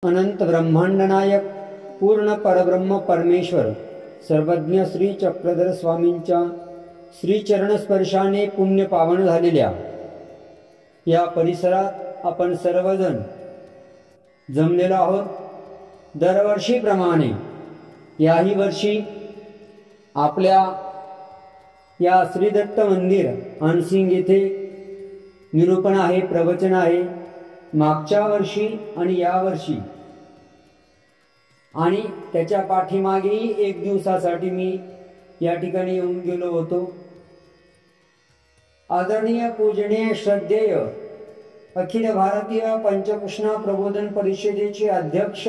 अनंत ब्रह्मांड नायक पूर्ण परब्रह्म परमेश्वर सर्वज्ञ श्री चक्रधर स्वामींच्या श्री चरण स्पर्शाने पुण्य पावन झालेल्या या परिसरात आपण सर्वजण जमलेलो आहोत। दरवर्षीप्रमाणे याही वर्षी आपल्या या श्री दत्त मंदिर अनसिंग येथे निरूपण आहे, प्रवचन आहे। मागच्या वर्षी आणि या वर्षी आणि त्याच्या पाठीमागेही एक दिवसासाठी मी या ठिकाणी येऊन गेलो होतो। आदरणीय पूजनीय श्रद्धेय अखिल भारतीय पंचकृष्ण प्रबोधन परिषदेचे अध्यक्ष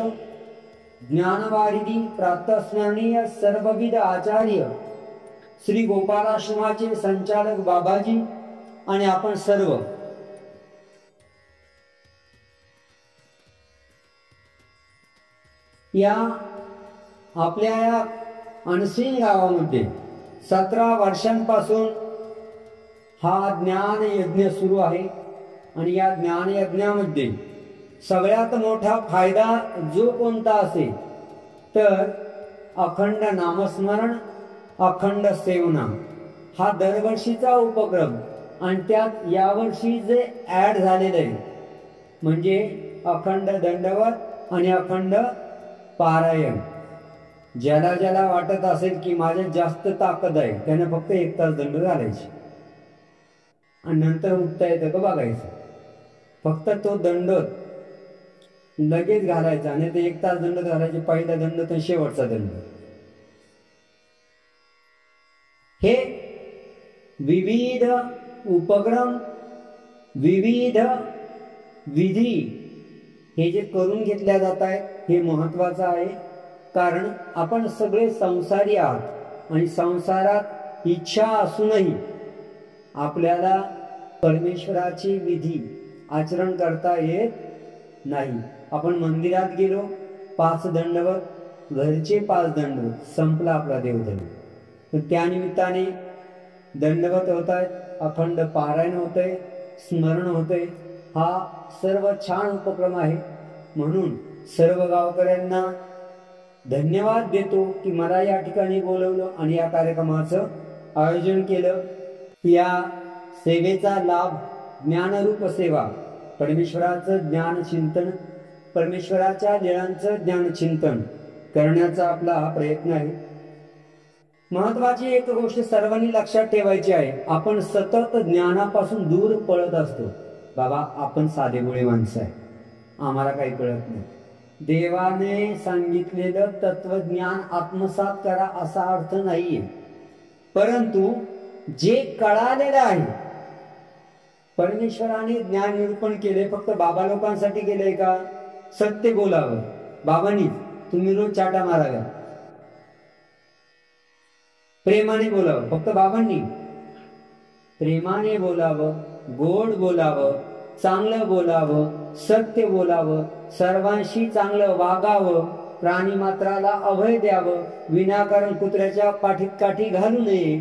ज्ञानवारिधी प्रातस्मरणीय सर्वविध आचार्य श्री गोपालाश्रमाचे संचालक बाबाजी आणि आपण सर्व या आपल्या या अनसिंग गावामध्ये 17 वर्षांपासून हा ज्ञान यज्ञ सुरू आहे आणि या ज्ञान यज्ञामध्ये सगळ्यात मोठा फायदा जो कोणता असेल तर अखंड नामस्मरण, अखंड सेवना हा दरवर्षीचा उपक्रम आणि त्यात यावर्षी जे ऍड झालेले आहे म्हणजे अखंड दंडवत आणि अखंड पारायण। ज्याला ज्याला वाटत असेल की माझ्यात जास्त ताकद आहे त्याने फक्त 1 तास दंड घालायची आणि नंतर उठता येतं का बघायचं। फक्त तो दंड लगेच घालायचा आणि ते 1 तास दंड घालायचे, पहिला दंड तर शेवटचा दंड। हे विविध उपक्रम, विविध विधी हे जे करून घेतल्या जात आहे हे महत्वाचं आहे। कारण आपण सगळे संसारी आहात आणि संसारात इच्छा असूनही आपल्याला परमेश्वराची विधी आचरण करता येत नाही। आपण मंदिरात गेलो 5 दंडवत, घरचे 5 दंडवत, संपला आपला देवधर्म। तर त्यानिमित्ताने दंडवत होत आहेत, अखंड पारायण होतंय, स्मरण होतंय। हा सर्व छान उपक्रम आहे म्हणून सर्व गावकऱ्यांना धन्यवाद देतो की मला या ठिकाणी बोलवलं आणि या कार्यक्रमाचं आयोजन केलं। या सेवेचा लाभ ज्ञानरूप सेवा, परमेश्वराचं ज्ञान चिंतन, परमेश्वराच्या लीळांचं ज्ञान चिंतन करण्याचा आपला हा प्रयत्न आहे। महत्वाची एक गोष्ट सर्वांनी लक्षात ठेवायची आहे, आपण सतत ज्ञानापासून दूर पळत असतो। बाबा आपण साधे भोळे माणसं आहे, आम्हाला काही कळत नाही। देवाने सांगितलेलं तत्वज्ञान आत्मसात करा असा अर्थ नाहीये, परंतु जे कळालेलं आहे परमेश्वराने ज्ञान निरूपण केले फक्त बाबा लोकांसाठी केलंय का? सत्य बोलावं बाबांनी, तुम्ही रोज चाटा माराव्या, प्रेमाने बोलावं फक्त बाबांनी, प्रेमाने बोलावं, गोड बोलावं, चांगलं बोलावं, सत्य बोलावं, सर्वांशी चांगलं वागावं, प्राणी मात्राला अभय द्यावं, विनाकारण कुत्र्याच्या पाठीत काठी घालू नये,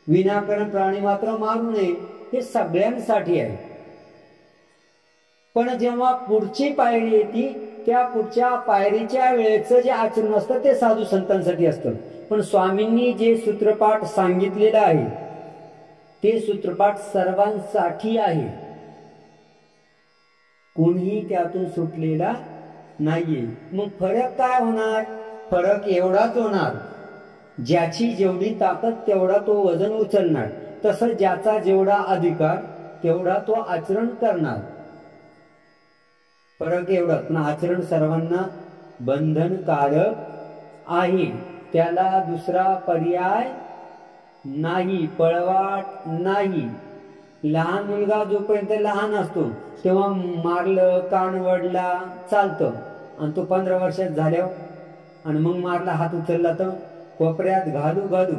विनाकारण प्राणी मात्र मारू नये, हे सगळ्यांसाठी आहे। पण जेव्हा पुढची पायरी येते त्या पुढच्या पायरीच्या वेळेचं जे आचरण असतं ते साधू संतांसाठी असतं। पण स्वामींनी जे सूत्रपाठ सांगितलेलं आहे ते सूत्रपाठ सर्वांसाठी आहे, कोणीही त्यातून सुटलेला नाहीये। मग फरक काय होणार? फरक एवढाच होणार, ज्याची जेवढी ताकद तेवढा तो वजन उचलणार, तसं ज्याचा जेवढा अधिकार तेवढा तो आचरण करणार। फरक एवढाच, पण आचरण सर्वांना बंधनकारक आहे, त्याला दुसरा पर्याय नाही, पळवाट नाही। लहान मुलगा जोपर्यंत लहान असतो तेव्हा मारलं, कान वडला चालतं, आणि तो 15 वर्षात झाल्यावर आणि मग मारला, हात उचलला तर कोपऱ्यात घालू घालू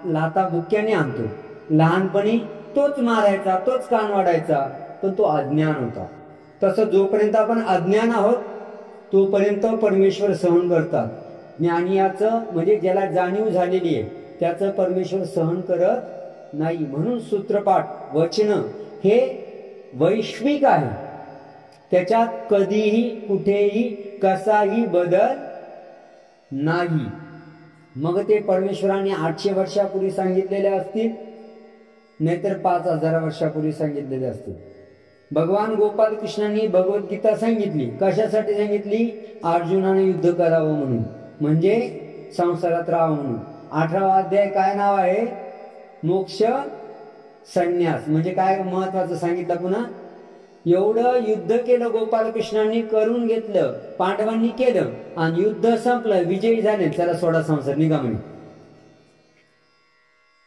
लाता बुक्याने आणतो। लहानपणी तोच मारायचा, तोच कान वाढायचा, पण तो अज्ञान होता। तसं जोपर्यंत आपण अज्ञान आहोत तोपर्यंत परमेश्वर सहन करतात। ज्ञानियाचं म्हणजे ज्याला जाणीव झालेली आहे त्याचं परमेश्वर सहन करत नाही। म्हणून सूत्रपाठ वचन हे वैश्विक आहे, त्याच्यात कधीही कुठेही कसाही बदल नाही. मग ते परमेश्वराने 800 वर्षापूर्वी सांगितलेले असतील, नाहीतर 5000 वर्षापूर्वी सांगितलेले असतील. भगवान गोपाल कृष्णांनी भगवद्गीता सांगितली. कशासाठी सांगितली? अर्जुनाने युद्ध करावं म्हणून, म्हणजे संसारात राहावं म्हणून. 18वा अध्याय काय नाव आहे? मोक्ष संन्यास. म्हणजे काय महत्वाचं सांगितलं पुन्हा? एवढं युद्ध केलं गोपालकृष्णांनी, करून घेतलं, पांडवांनी केलं, आणि युद्ध संपलं, विजयी झाले, त्याला सोडा संसार, निघा म्हणे.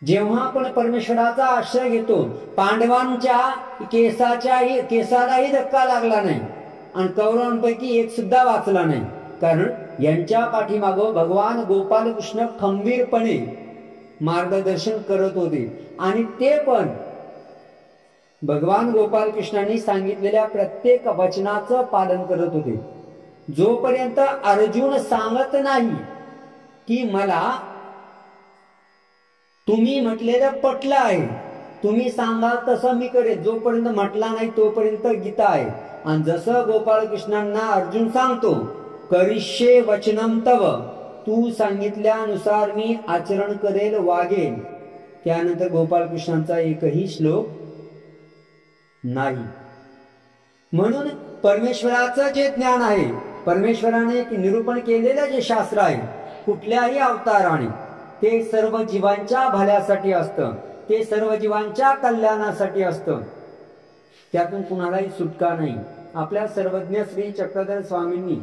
जेव्हा आपण परमेश्वराचा आश्रय घेतो, पांडवांच्या केसालाही धक्का लागला नाही आणि कौरवांपैकी एक सुद्धा वाचला नाही, कारण यांच्या पाठीमागं भगवान गोपालकृष्ण खंबीरपणे मार्गदर्शन करत होते. आणि ते पण भगवान गोपालकृष्णांनी सांगितलेल्या प्रत्येक वचनाचं पालन करत होते. जोपर्यंत अर्जुन सांगत नाही की मला तुम्ही म्हटलेलं पटलं आहे, तुम्ही सांगाल तसं मी करेन, जोपर्यंत म्हटला नाही तोपर्यंत गीता आहे. आणि जसं गोपालकृष्णांना अर्जुन सांगतो, करिष्ये वचनम तव, तू सांगितल्यानुसार मी आचरण करेल, वागेल, त्यानंतर गोपालकृष्णांचा एकही श्लोक नाही. म्हणून परमेश्वराचं जे ज्ञान आहे, परमेश्वराने निरूपण केलेलं जे शास्त्र आहे, कुठल्याही अवताराने ते सर्व जीवांच्या भल्यासाठी असतं, ते सर्व जीवांच्या कल्याणासाठी असतं. त्यातून कुणालाही सुटका नाही. आपल्या सर्वज्ञ श्री चक्रधर स्वामींनी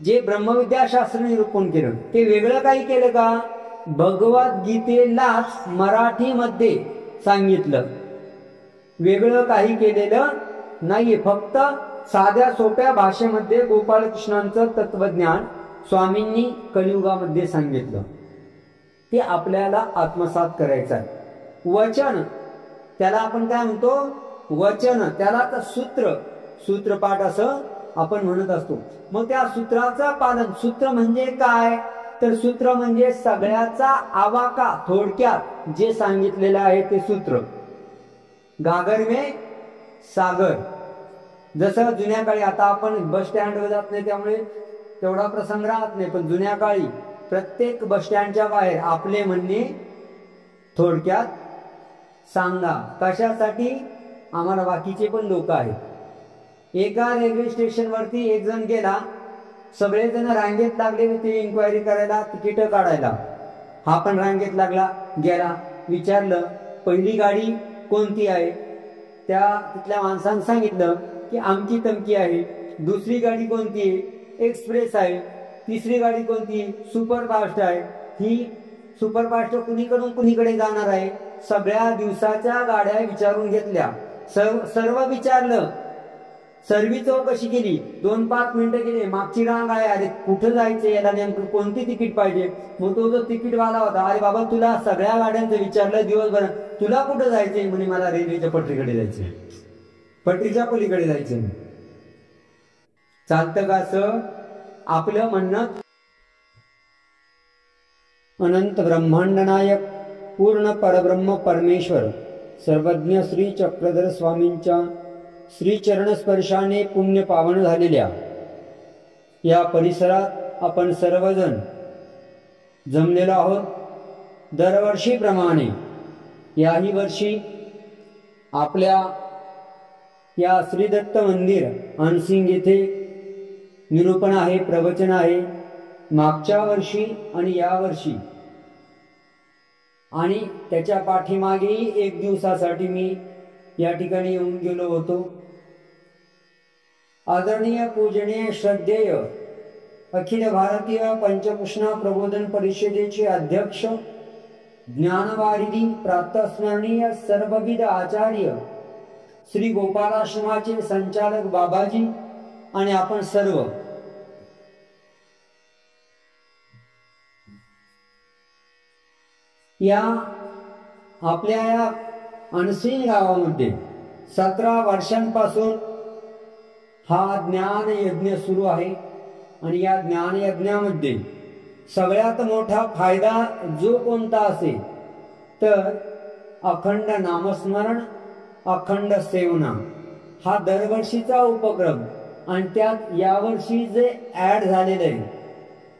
जे ब्रह्मविद्या शास्त्र निरूपण केलं, ते वेगळं काही केलं का? भगवद्गीतेलाच मराठीमध्ये सांगितलं, वेगळं काही केलेलं नाहीये. फक्त साध्या सोप्या भाषेमध्ये गोपालकृष्णांचं तत्वज्ञान स्वामींनी कलियुगामध्ये सांगितलं. ते आपल्याला आत्मसात करायचं आहे. वचन, त्याला आपण काय म्हणतो? वचन, त्याला सूत्रपाठ असं आपण म्हणत असतो. मग त्या सूत्राचं पालन, सूत्र म्हणजे काय? तर सूत्र म्हणजे सगळ्याचा आवाका, थोडक्यात जे सांगितलेलं आहे ते सूत्र. गागर में सागर. जसं जुन्या काळी, आता आपण बस स्टँडवर जात नाही त्यामुळे तेवढा प्रसंग राहत नाही, पण जुन्या काळी प्रत्येक बस स्टँडच्या बाहेर आपले म्हणणे थोडक्यात सांगा. कशासाठी? आम्हाला बाकीचे पण लोक आहेत. एका रेल्वे स्टेशनवरती एक जण गेला, सगळेजण रांगेत लागले ते इन्क्वायरी करायला, तिकीट काढायला. हा पण रांगेत लागला, गेला, विचारलं पहिली गाडी कोणती आहे? त्या तिथल्या माणसानं सांगितलं की आमची तमकी आहे. दुसरी गाडी कोणती आहे? एक्सप्रेस आहे. तिसरी गाडी कोणती? सुपरफास्ट आहे. ही सुपरफास्ट कुणीकडून कुणीकडे जाणार आहे? सगळ्या दिवसाच्या गाड्या विचारून घेतल्या, सर्व विचारलं, सर्वी चौकशी केली. 2-5 मिनिटं गेले, मागची रांग आहे, अरे कुठं जायचं, याला नेमकं कोणती तिकीट पाहिजे? मग तो जो तिकीटवाला होता, अरे बाबा तुला सगळ्या गाड्यांचं विचारलं दिवसभर, तुला कुठं जायचंय? म्हणे मला रेल्वेच्या पटरीकडे जायचंय, पटरीच्या पलीकडे जायचंय. चालतं का असं? आपलं म्हणणं अनंत ब्रह्मांड नायक पूर्ण परब्रह्म परमेश्वर सर्वज्ञ श्री चक्रधर स्वामींच्या श्री चरणस्पर्शाने पुण्य पावन झालेल्या या परिसरात आपण सर्वजण जमलेलो आहोत. दरवर्षीप्रमाणे याही वर्षी आपल्या या श्री दत्त मंदिर अनसिंग येथे निरूपण आहे, प्रवचन आहे. मागच्या वर्षी आणि या वर्षी आणि त्याच्या पाठीमागेही 1 दिवसासाठी मी या ठिकाणी येऊन गेलो होतो. आदरणीय पूजनीय श्रद्धेय अखिल भारतीय पंचकृष्ण प्रबोधन परिषदेचे अध्यक्ष, ज्ञानवारिधी प्रातस्मरणीय सर्वविध आचार्य श्री गोपालाश्रमाचे संचालक बाबाजी आणि आपण सर्व, या आपल्या या अनसिंग गावामध्ये 17 वर्षांपासून हा ज्ञान यज्ञ सुरू आहे. आणि या ज्ञान यज्ञामध्ये सगळ्यात मोठा फायदा जो कोणता असेल तर अखंड नामस्मरण, अखंड सेवना हा दरवर्षीचा उपक्रम आणि त्यात यावर्षी जे ऍड झालेलं आहे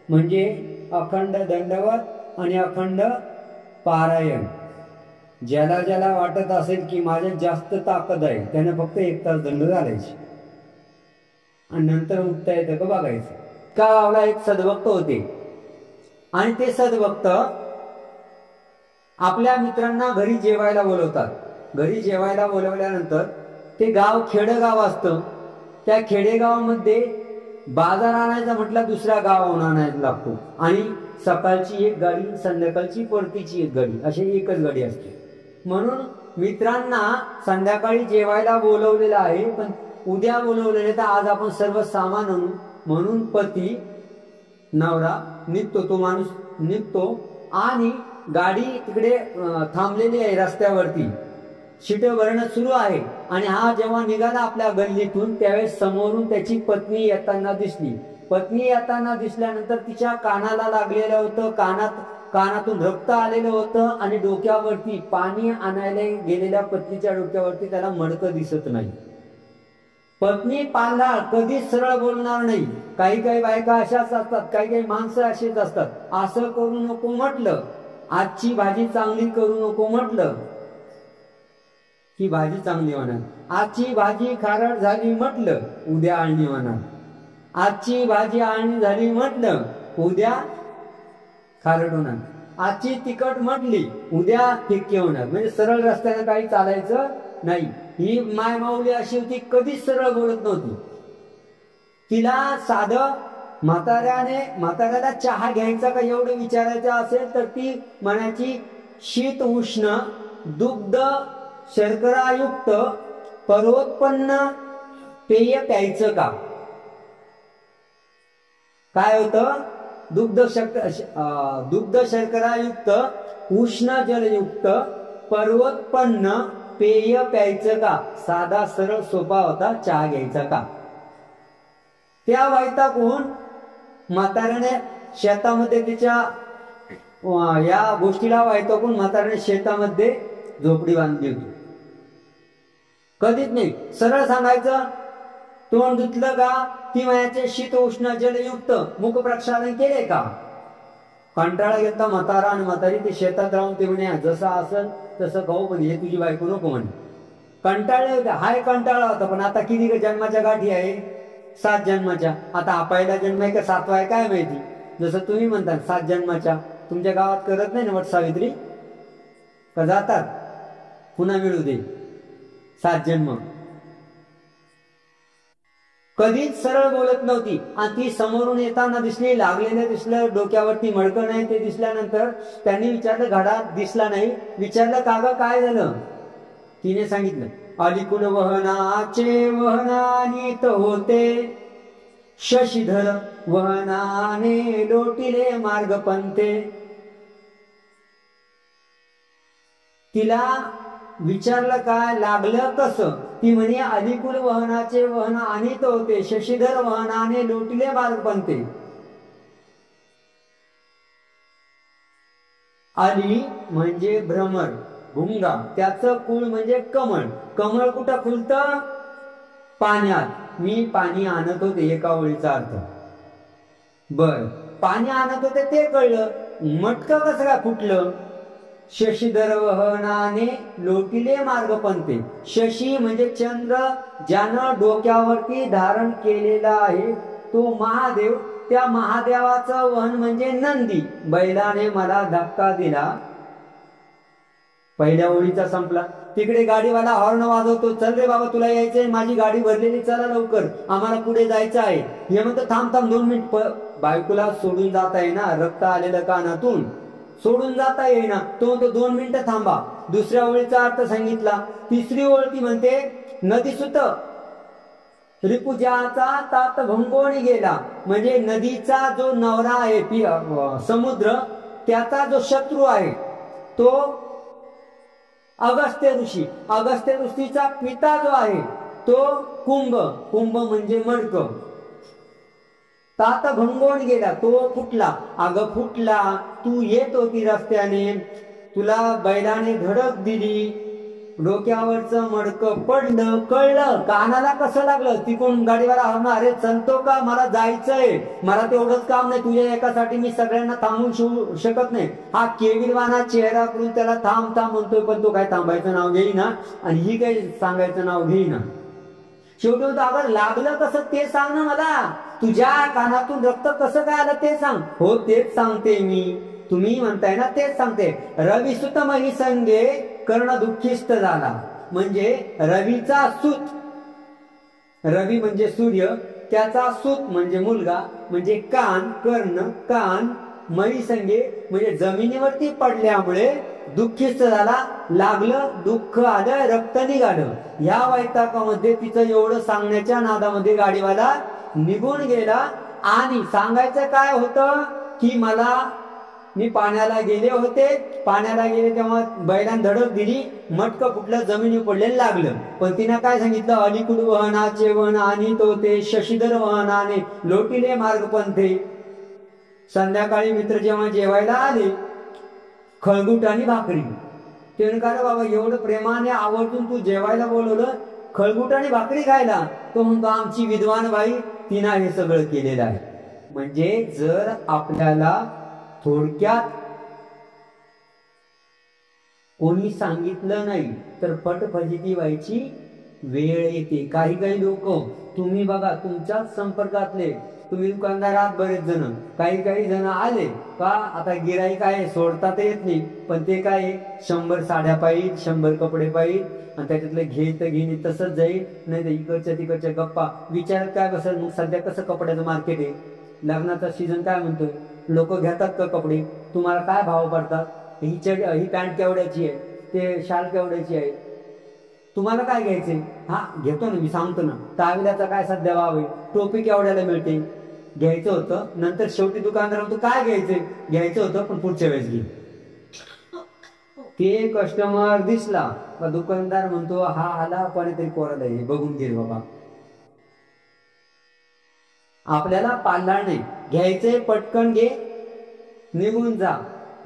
म्हणजे अखंड दंडवत आणि अखंड पारायण, ज्याला ज्याला वाटत असेल की माझ्यात जास्त ताकद आहे त्याने फक्त 1 तास दंड घालायची आणि नंतर उठता येतं का बघायचं. का गावला एक सद्भक्त होते आणि ते सद्भक्त आपल्या मित्रांना घरी जेवायला बोलवतात. घरी जेवायला बोलवल्यानंतर ते गाव खेडेगाव असतं, त्या खेडेगावामध्ये बाजार आणायचा म्हटलं दुसऱ्या गावाहून आणायला लागतो आणि सकाळची एक गाडी संध्याकाळची परतीची एक गाडी अशी एकच गाडी असते. म्हणून मित्रांना संध्याकाळी जेवायला बोलवलेलं आहे पण उद्या बोलवलेले तर आज आपण सर्व सामान आणू म्हणून पती नवरा निघतो, तो माणूस निघतो आणि गाडी तिकडे थांबलेली आहे रस्त्यावरती, शिट भरणं सुरू आहे आणि हा जेव्हा निघाला आपल्या गल्लीतून त्यावेळेस समोरून त्याची पत्नी येताना दिसली. पत्नी येताना दिसल्यानंतर तिच्या कानाला लागलेलं होतं, कानातून रक्त आलेलं होतं आणि डोक्यावरती पाणी आणायला गेलेल्या पत्नीच्या डोक्यावरती त्याला मडकं दिसत नाही. पत्नी पांधाळ कधीच सरळ बोलणार नाही. काही काही बायका अशाच असतात, काही काही माणसं अशीच असतात. असं करू नको म्हटलं, आजची भाजी चांगली करू नको म्हटलं की भाजी चांगली होणार. आजची भाजी खारट झाली म्हटलं उद्या आळणी होणार. आजची भाजी आळणी झाली म्हटलं उद्या खारट होणार. आजची तिखट म्हटली उद्या फिक्की होणार. म्हणजे सरळ रस्त्याने काही चालायचं नाही. ही माय माऊली अशी होती, कधीच सरळ बोलत नव्हती. तिला साधं म्हाताऱ्याला चहा घ्यायचा का एवढं विचारायचं असेल तर ती म्हणायची शीत उष्ण दुग्ध शर्करायुक्त पर्वोत्पन्न पेय प्यायचं का. काय होतं, दुग्ध शर्करायुक्त उष्ण जलयुक्त पर्वोत्पन्न पेय प्यायचं का. साधा सरळ सोपा होता, चहा घ्यायचा का. त्या वैतागून म्हाताऱ्याने शेतामध्ये तिच्या या गोष्टीला वैतागून म्हाताऱ्याने शेतामध्ये झोपडी बांधली होती. कधीच नाही सरळ सांगायचं. तोंड धुतलं का, ती म्हणायचे शीत उष्ण जलयुक्त मुख प्रक्षालन केले का. कंटाळा घेतला म्हातारा आणि म्हातारी ते शेतात राहून ते म्हणे जसं असेल तसं खाऊ पण हे तुझी बायको नको म्हणे. कंटाळले होते, हाय कंटाळा होता. पण आता किती जन्माच्या गाठी आहे, 7 जन्माच्या. आता हा पहिला जन्म आहे का 7वा आहे काय माहिती. जसं तुम्ही म्हणता 7 जन्माच्या, तुमच्या गावात करत नाही ना वट सावित्री का, जातात पुन्हा मिळू दे 7 जन्म. कधीच सरळ बोलत नव्हती आणि ती समोरून येताना दिसली, लागलेलं दिसलं, डोक्यावरती मडकं नाही ते दिसल्यानंतर त्यांनी विचारलं घडात दिसला नाही. विचारलं का ग काय झालं. तिने सांगितलं अलिकुल वहनाचे वहनानीत होते शशीधर वहनाने लोटिले मार्ग पंथे. तिला विचारलं काय लागलं कसं. ती म्हणे अलिकुल वहनाचे वहन आणीत होते शशीधर वहनाने लोटिले मार्ग पंथे. अली म्हणजे भ्रमर भुंगा, त्याचं कुळ म्हणजे कमळ. कमळ कुठं फुलतं, पाण्यात. मी पाणी आणत होते एका ओळीचा अर्थ. बर पाणी आणत होते ते कळलं, मटकं कसं काय फुटलं. शशीधर वहनाने लोटिले मार्ग पंथे. शशी म्हणजे चंद्र, ज्यानं डोक्यावरती धारण केलेला आहे तो महादेव. त्या महादेवाचं वहन म्हणजे नंदी. बैलाने मला धक्का दिला. पहिल्या ओळीचा संपला. तिकडे गाडीवाला हॉर्न वाजवतो, चल रे बाबा तुला यायचंय, माझी गाडी भरलेली, चला लवकर आम्हाला पुढे जायचं आहे. हे म्हणतो थांब 2 मिनिट. बायकोला सोडून जाता येईना, रक्त आलेलं कानातून सोडून जाता येईना. तो म्हणतो 2 मिनिटं थांबा. दुसऱ्या ओळीचा अर्थ सांगितला. तिसरी ओळ ती म्हणते नदी सुत रिपुजाचा तात भंगोणी गेला. म्हणजे नदीचा जो नवरा आहे समुद्र, त्याचा जो शत्रू आहे तो अगस्त्य ऋषी. अगस्त्य ऋषीचा पिता जो आहे तो कुंभ. कुंभ म्हणजे मडकं. तात भंगोण गेला, तो फुटला. अगं फुटला, तू येत होती रस्त्याने, तुला बैलाने धडक दिली डोक्यावरचं मडकं पडलं, कळलं, कानाला कसं लागलं, तिकडून गाडीवाला हरणार, अरे चलतो का, मला जायचंय, मला तेवढंच काम नाही, तुझ्या एकासाठी मी सगळ्यांना थांबवून शिवू शकत नाही. हा केविलवाना चेहरा करून त्याला थांब थांब म्हणतोय, पण तो काय थांबायचं नाव घेईना आणि ही काही सांगायचं नाव घेईना. शेवटी होतं, अगर लागलं कसं ते सांग ना मला, तुझ्या कानातून रक्त कसं काय आलं ते सांग. हो तेच सांगते मी, तुम्ही म्हणताय ना तेच सांगते. रवी सुत मही संगे कर्ण दुःखिस्त झाला, म्हणजे रवीचा सूत, रवी म्हणजे सूर्य, त्याचा सूत म्हणजे मुलगा, म्हणजे कान, कर्ण, कान, मही संगे म्हणजे जमिनीवरती पडल्यामुळे दुःखिस्त झाला, लागलं, दुःख आलं, रक्त निघालं. ह्या वैताकामध्ये तिचं एवढं सांगण्याच्या नादामध्ये गाडीवाला निघून गेला. आणि सांगायचं काय होतं की मी पाण्याला गेले होते, पाण्याला गेले तेव्हा बैलांना धडक दिली, मटकं कुठलं जमिनीवर पडलेलं लागलं. पण तिनं काय सांगितलं, अलिकुड वहनाचे वहन आणि तो ते शशीधर वहनाने लोटिले मार्ग पंथे. संध्याकाळी मित्र जेव्हा जेवायला आले, खळगुट आणि भाकरी, ते का बाबा एवढं प्रेमाने आवर्जून तू जेवायला बोलवलं, खळगुट आणि भाकरी खायला. तो म्हणतो आमची विद्वान बाई तिनं हे सगळं केलेलं आहे. म्हणजे जर आपल्याला थोडक्यात कोणी सांगितलं नाही तर फटफजिती व्हायची वेळ येते. काही लोक तुम्ही बघा, तुमच्याच संपर्कातले, तुम्ही दुकानदारात बरेच जण, काही जण आले का आता गिराईक आहे, सोडता येत नाही, पण ते काय 100 साड्या पाहिजे, 100 कपडे पाहिजे, आणि त्याच्यातले घेणे तसंच जाईल. नाही तर इकडच्या तिकडच्या गप्पा विचारत काय बसेल. मग सध्या कसं कपड्याचं मार्केट आहे, लग्नाचा सीझन काय म्हणतोय, लोक घेतात का कपडे, तुम्हाला काय भाव पडतात, ही पॅन्ट केवढ्याची आहे, ते शाल केवढ्याची आहे, तुम्हाला काय घ्यायचे, हा घेतो ना मी सांगतो ना, ताविल्याचा काय सध्या भाव आहे, टोपी केवढ्याला मिळते, घ्यायचं होतं. नंतर शेवटी दुकानदार म्हणतो काय घ्यायचं होतं पण पुढच्या वेळेस घे. ते कस्टमर दिसला का दुकानदार म्हणतो हा आला, कोणीतरी कोराला आहे, बघून घे बाबा. आपल्याला पाळणार नाही, घ्यायचंय पटकन घे, निघून जा,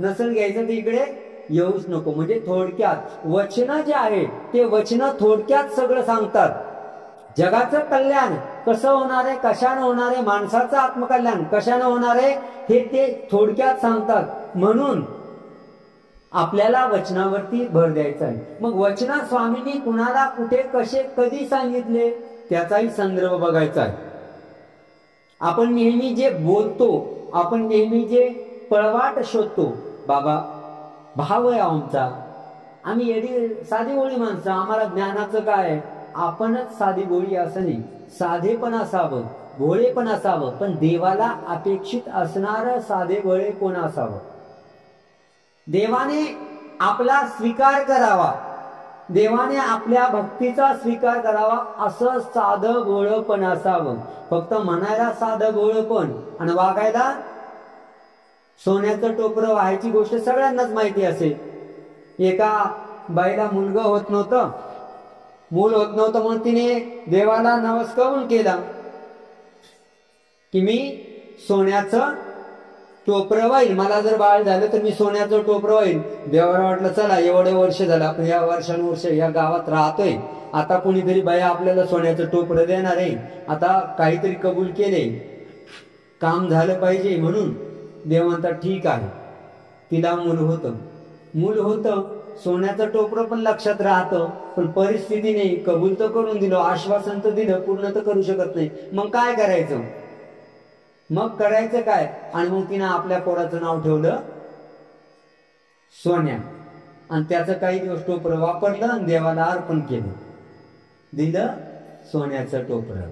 नसेल घ्यायचं तर इकडे येऊच नको. म्हणजे थोडक्यात वचन जे आहे ते वचन थोडक्यात सगळं सांगतात. जगाचं कल्याण कसं होणार आहे, कशानं होणार आहे, माणसाचं आत्मकल्याण कशानं होणार आहे, हे ते थोडक्यात सांगतात. म्हणून आपल्याला वचनावरती भर द्यायचा आहे. मग वचना स्वामींनी कुणाला कुठे कसे कधी सांगितले त्याचाही संदर्भ बघायचा आहे. आपण नेहमी जे बोलतो, आपण नेहमी जे पळवाट शोधतो, बाबा भाव आहे आमचा, आम्ही एडी साधी बोळी माणसं, आम्हाला ज्ञानाचं काय, आपणच साधी बोळी असं नाही, साधे पण असावं, भोळे पण असावं, पण देवाला अपेक्षित असणारं साधे भोळे कोण असावं. देवाने आपला स्वीकार करावा, देवाने आपल्या भक्तीचा स्वीकार करावा, असं साधं भोळं पण असावं. फक्त म्हणायला साधं भोळं पण आणि वागायला सोन्याचं टोपरं व्हायची गोष्ट सगळ्यांनाच माहिती असेल. एका बाईला मुलगा होत नव्हतं, मूल होत नव्हतं, म्हणून तिने देवाला नमस्कार केला की मी सोन्याचं टोपरं वाईल, मला जर बाळ झालं तर मी सोन्याचं टोपरं वाईल. देवाला वाटलं चला एवढे वर्ष झालं आपण या वर्षानुवर्ष या गावात राहतोय, आता कोणीतरी बाया आपल्याला सोन्याचं टोपरं देणार आहे, आता काहीतरी कबूल केले, काम झालं पाहिजे. म्हणून देव म्हणतात ठीक आहे. तिला मूल होतं, सोन्याचं टोपरं पण लक्षात राहतं, पण परिस्थितीने कबूल तर करून दिलं, आश्वासन तर दिलं, पूर्ण तर करू शकत नाही. मग काय करायचं, मग करायचं काय, आणि मग तिनं आपल्या पोराचं नाव ठेवलं सोन्या, आणि त्याचं काही दिवस टोपरं वापरलं आणि देवाला अर्पण केलं, दिलं सोन्याचं टोपरं.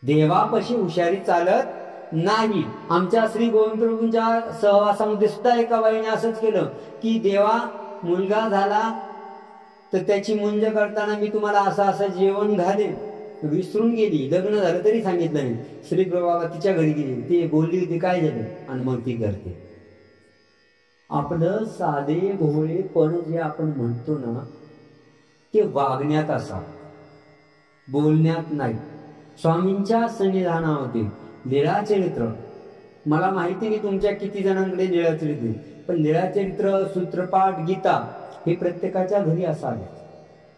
देवापाशी हुशारी चालत नाही. आमच्या श्री गोविंद प्रभूंच्या सहवासामध्ये सुद्धा एका बाईने असंच केलं की देवा मुलगा झाला तर त्याची मुंज करताना मी तुम्हाला असं जेवण घालेन, विसरून गेली, लग्न झालं तरी सांगितलं नाही. श्री प्रभा तिच्या घरी गेली, ती बोलली होती काय झालं, आणि मग ती करते. आपलं साधे भोळेपण जे आपण म्हणतो ना ते वागण्यात असावं, बोलण्यात नाही. स्वामींच्या सन्निधानामध्ये लीळाचरित्र, मला माहिती नाही तुमच्या किती जणांकडे लीळाचरित्र, पण लीळाचरित्र, सूत्रपाठ, गीता हे प्रत्येकाच्या घरी असावे.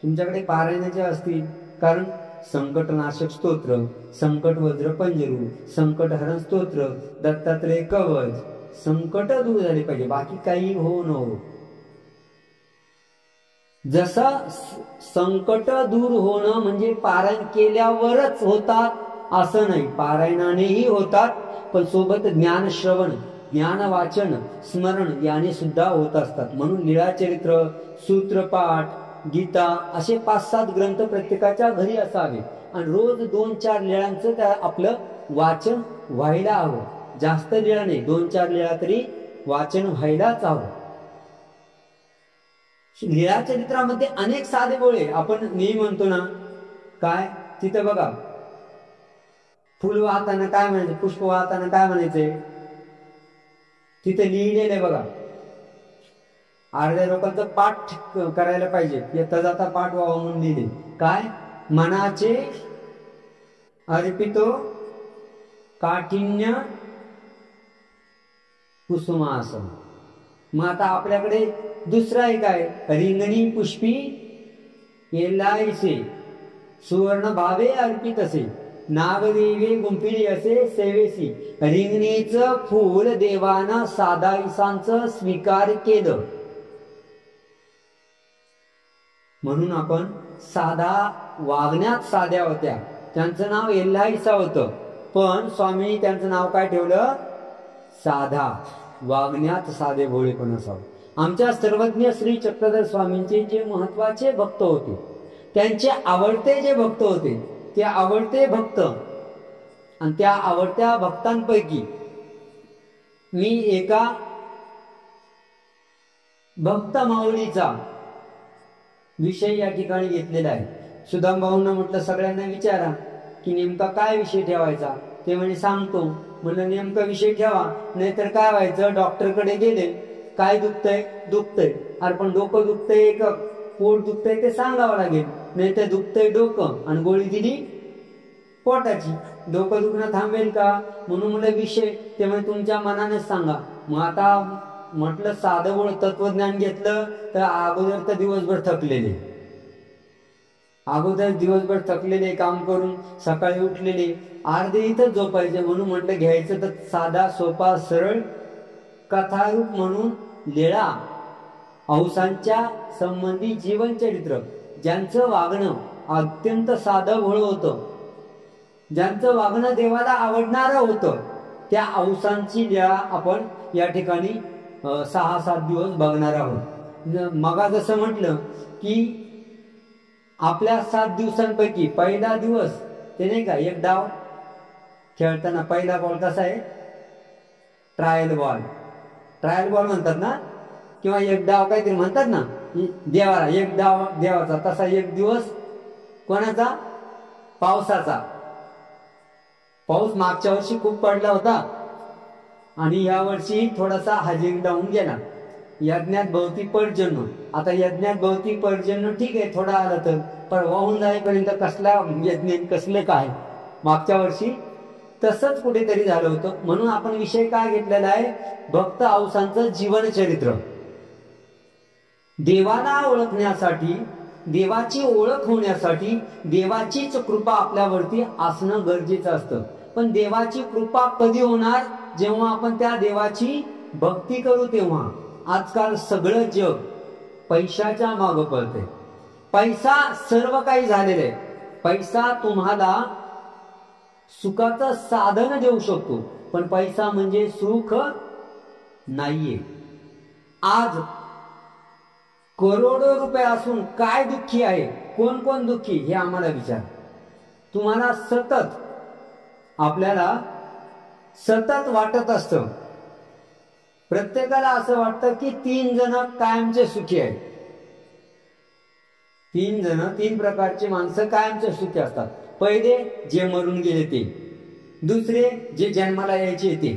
तुमच्याकडे पारायणाचे असतील, कारण संकटनाशक स्तोत्र, संकट वज्र पंजरू, संकटहरण स्तोत्र, दत्तात्रय कवच, संकट दूर झाले पाहिजे, बाकी काही हो न हो. जसं संकट दूर होणं म्हणजे पारायण केल्यावरच होतात असं नाही, पारायणानेही होतात, पण सोबत ज्ञान श्रवण, ज्ञान वाचन, स्मरण याने सुद्धा होत असतात. म्हणून लीळाचरित्र, सूत्रपाठ, गीता असे 5-7 ग्रंथ प्रत्येकाच्या घरी असावे आणि रोज 2-4 लीळांचं त्या आपलं वाचन व्हायला हवं. जास्त लीळा नाही, 2-4 लीळा तरी वाचन व्हायलाच हवं. लीळाचरित्रामध्ये अनेक साधे बोळे आपण नेहमी म्हणतो ना, काय तिथं बघा, फुल वाहताना काय म्हणायचं, पुष्प वाहताना काय म्हणायचंय, तिथे लिहिलेलं आहे बघा. अर्ध्या लोकांचं पाठ करायला पाहिजे, येता जाता पाठ व्हावा म्हणून लिहिले. काय, मनाचे अर्पितो काठिन्य कुसुमासन. मग आता आपल्याकडे दुसरा एक आहे, रिंगणी पुष्पी येलायसे, सुवर्ण भावे अर्पित असे, नागदेवे गुंफिली असे सेवेसी. रिंगणीचं फूल देवानं साधाईसांचं स्वीकार केलं, म्हणून आपण साधा वागण्यात साध्या होत्या. त्यांचं नाव एल्हाईसा होतं, पण स्वामी त्यांचं नाव काय ठेवलं, साधा. वागण्यात साधे भोळेपण असावं. आमच्या सर्वज्ञ श्री चक्रधर स्वामींचे जे महत्वाचे भक्त होते, त्यांचे आवडते जे भक्त होते, ते आवडते भक्त आणि त्या आवडत्या भक्तांपैकी मी एका भक्त माऊलीचा विषय या ठिकाणी घेतलेला आहे. सुदाम भाऊंना म्हटलं सगळ्यांना विचारा की नेमका काय विषय ठेवायचा. ते म्हणजे सांगतो. म्हणलं नेमका विषय ठेवा, नाहीतर काय व्हायचं, डॉक्टरकडे गेले, काय दुखतंय, दुखतंय, अरे पण डोकं दुखतंय का पोट दुखतंय ते सांगावं लागेल, नाही तर दुखतंय डोकं आणि गोळी दिली पोटाची, डोकं दुखणं थांबेल का. म्हणून मला विषय ते म्हणजे तुमच्या मनानेच सांगा. मग आता म्हटलं साधं बोळ तत्वज्ञान घेतलं तर अगोदर तर दिवसभर थकलेले, काम करून सकाळी उठलेले, अर्धे इथं झोपायचे. म्हणून म्हटलं घ्यायचं तर साधा सोपा सरळ कथारूप म्हणून लीळा, औसांच्या संबंधी जीवनचरित्र, ज्यांचं वागणं अत्यंत साधं भोळं होतं, ज्यांचं वागणं देवाला आवडणारं होतं, त्या औसांची लीळा आपण या ठिकाणी 6-7 दिवस बघणार आहोत. मगा जसं म्हटलं की आपल्या 7 दिवसांपैकी पहिला दिवस ते नाही का, एक डाव खेळताना पहिला बॉल कसा आहे, ट्रायल बॉल म्हणतात ना, किंवा एक डाव काहीतरी म्हणतात ना, देवाला एक डाव देवाचा. तसा एक दिवस कोणाचा, पावसाचा. पाऊस मागच्या वर्षी खूप पडला होता आणि या वर्षी थोडासा हाजिंग डाऊन गेला. यज्ञात भोवती पर्जन्य, आता यज्ञात भोवती पर्जन्य ठीक आहे, थोडा आला तर, पण वाहून जाईपर्यंत कसला यज्ञ, कसले काय. मागच्या वर्षी तसंच कुठेतरी झालं होतं. म्हणून आपण विषय काय घेतलेला आहे, भक्त औसांचं जीवनचरित्र. देवाला ओळखण्यासाठी, देवाची ओळख होण्यासाठी देवाचीच कृपा आपल्यावरती असणं गरजेचं असतं. पण देवाची कृपा कधी होणार, जेव्हा आपण त्या देवाची भक्ती करू तेव्हा. आजकाल सगळं जग पैशाच्या मागं पळते. पैसा सर्व काही झालेलं आहे. पैसा तुम्हाला सुखाचं साधन देऊ शकतो, पण पैसा म्हणजे सुख नाहीये. आज करोडो रुपये असून काय दुःखी आहे, कोण कोण दुःखी हे आम्हाला विचार. तुम्हाला सतत, आपल्याला सतत वाटत असतं, प्रत्येकाला असं वाटतं की 3 जण कायमचे सुखी आहेत. 3 प्रकारचे माणसं कायमचे सुखी असतात. पहिले जे मरून गेले ते, दुसरे जे जन्माला यायचे ते,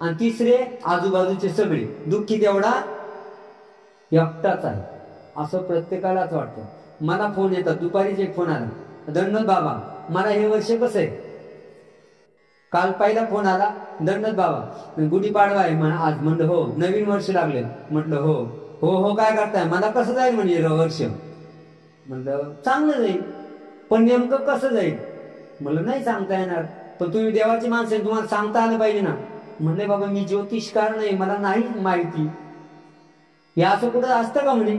आणि तिसरे आजूबाजूचे सगळे. दुःखी तेवढा एकटाच आहे असं प्रत्येकालाच वाटतं. मला फोन येतात, दुपारीच एक फोन आला, दंडोत बाबा मला हे वर्ष कसं आहे. काल पहिला फोन आला, दंडोत बाबा गुढीपाडवा आहे म्हणा आज. म्हणलं हो. नवीन वर्ष लागले म्हटलं हो. हो हो काय करताय, मला कसं जाईल म्हणजे वर्ष. म्हणलं चांगलं जाईल, पण नेमकं कसं जाईल. म्हणलं नाही सांगता येणार, पण तुम्ही देवाची माणसं आहे, तुम्हाला सांगता आलं पाहिजे ना. म्हणले बाबा मी ज्योतिषकार नाही, मला नाही माहिती. हे असं कुठं असतं का म्हणे,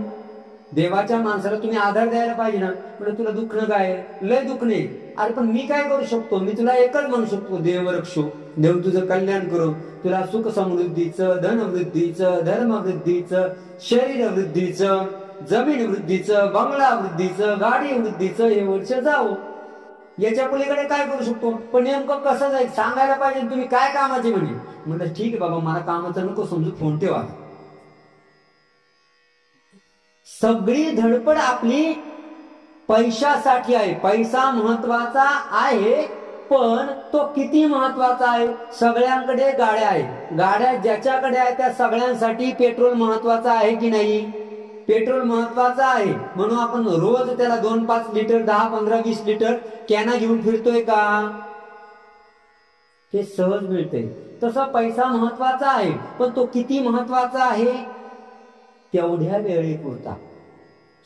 देवाच्या माणसाला तुम्ही आधार द्यायला पाहिजे ना. म्हणजे तुला दुखणं काय, लय दुखणे. अरे पण मी काय करू शकतो, मी तुला एकच म्हणू शकतो, देव रक्षो, देव तुझं कल्याण करो, तुला सुख समृद्धीचं, धनवृद्धीचं, धर्मवृद्धीचं, शरीर वृद्धीचं, जमीन वृद्धीचं, बंगला वृद्धीचं, गाडी वृद्धीचं हे वर्ष जावं. याच्या पलीकडे काय करू शकतो, पण नेमकं कसं जाईल सांगायला पाहिजे. तुम्ही काय कामाचे म्हणे. म्हणलं ठीक आहे बाबा, मला कामाचं नको समजू, फोन ठेवा. सगळी धडपड आपली पैशासाठी आहे. पैसा महत्वाचा आहे, पण तो किती महत्वाचा आहे. सगळ्यांकडे गाड्या आहेत, गाड्या ज्याच्याकडे आहे त्या सगळ्यांसाठी पेट्रोल महत्वाचा आहे की नाही. पेट्रोल महत्वाचा आहे, म्हणून आपण रोज त्याला 2-5 लिटर 10-15-20 लिटर कॅना घेऊन फिरतोय का. ते सहज मिळते. तसा पैसा महत्वाचा आहे, पण तो किती महत्वाचा आहे, तेवढ्या वेळेपुरता.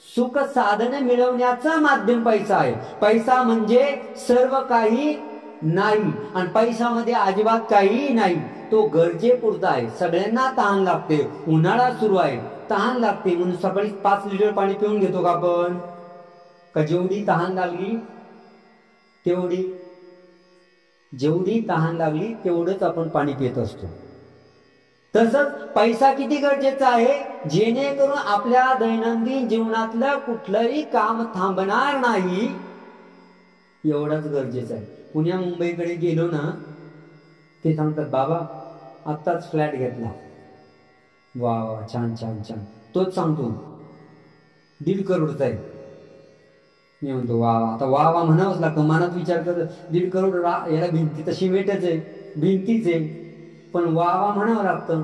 सुख साधन मिळवण्याचं माध्यम पैसा आहे. पैसा म्हणजे सर्व काही नाही, आणि पैशामध्ये अजिबात काही नाही. तो गरजेपुरता आहे. सगळ्यांना तहान लागते, उन्हाळा सुरू आहे, तहान लागते, म्हणून सकाळी 5 लिटर पाणी पिऊन घेतो का आपण, का जेवढी तहान लागली तेवढी, जेवढी तहान लागली तेवढंच आपण पाणी पित असतो. तसंच पैसा किती गरजेचा आहे, जेणेकरून आपल्या दैनंदिन जीवनातलं कुठलंही काम थांबणार नाही, एवढंच गरजेचं आहे. पुण्या मुंबईकडे गेलो ना, ते सांगतात बाबा आत्ताच फ्लॅट घेतला, वा वा छान छान छान. तोच सांगतो 1.5 करोडचा आहे. मी म्हणतो वा वा, आता वा वा म्हणावंच लागतं. मनात विचार कर, 1.5 करोड याला भिंती तर सिमेंटच आहे, भिंतीच आहे, पण वा वा म्हणावं लागतं.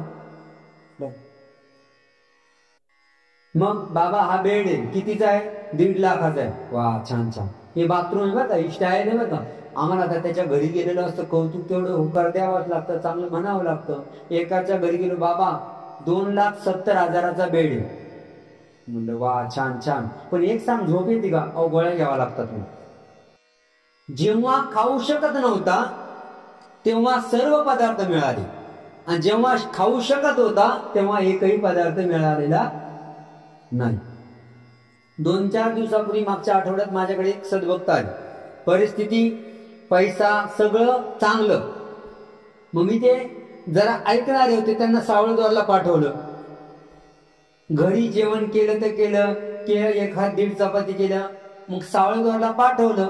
मग बाबा हा बेड आहे, कितीचा आहे, 1.5 लाखाचा आहे. वा छान छान. हे बाथरूम आहे बघा, स्टाईल आहे बघा. आम्हाला आता त्याच्या घरी गेलेलं असतं, कौतुक तेवढं होकार द्यावंच लागतं, चांगलं म्हणावं लागतं. एकाच्या घरी गेलो, बाबा 2,70,000चा बेड आहे. म्हणलं वा छान छान, पण एक सांग झोप येते का, अहो गोळ्या घ्यावा लागतात. जेव्हा खाऊ शकत नव्हता तेव्हा सर्व पदार्थ मिळाले, आणि जेव्हा खाऊ शकत होता तेव्हा एकही पदार्थ मिळालेला नाही. 2-4 दिवसापूर्वी मागच्या आठवड्यात माझ्याकडे एक सद्भक्त आले. परिस्थिती, पैसा सगळं चांगलं. मग मी ते जरा ऐकणारे होते, त्यांना सावळद्वारला पाठवलं. घरी जेवण केलं तर केलं, 1-1.5 चपाती केलं. मग सावळद्वारला पाठवलं.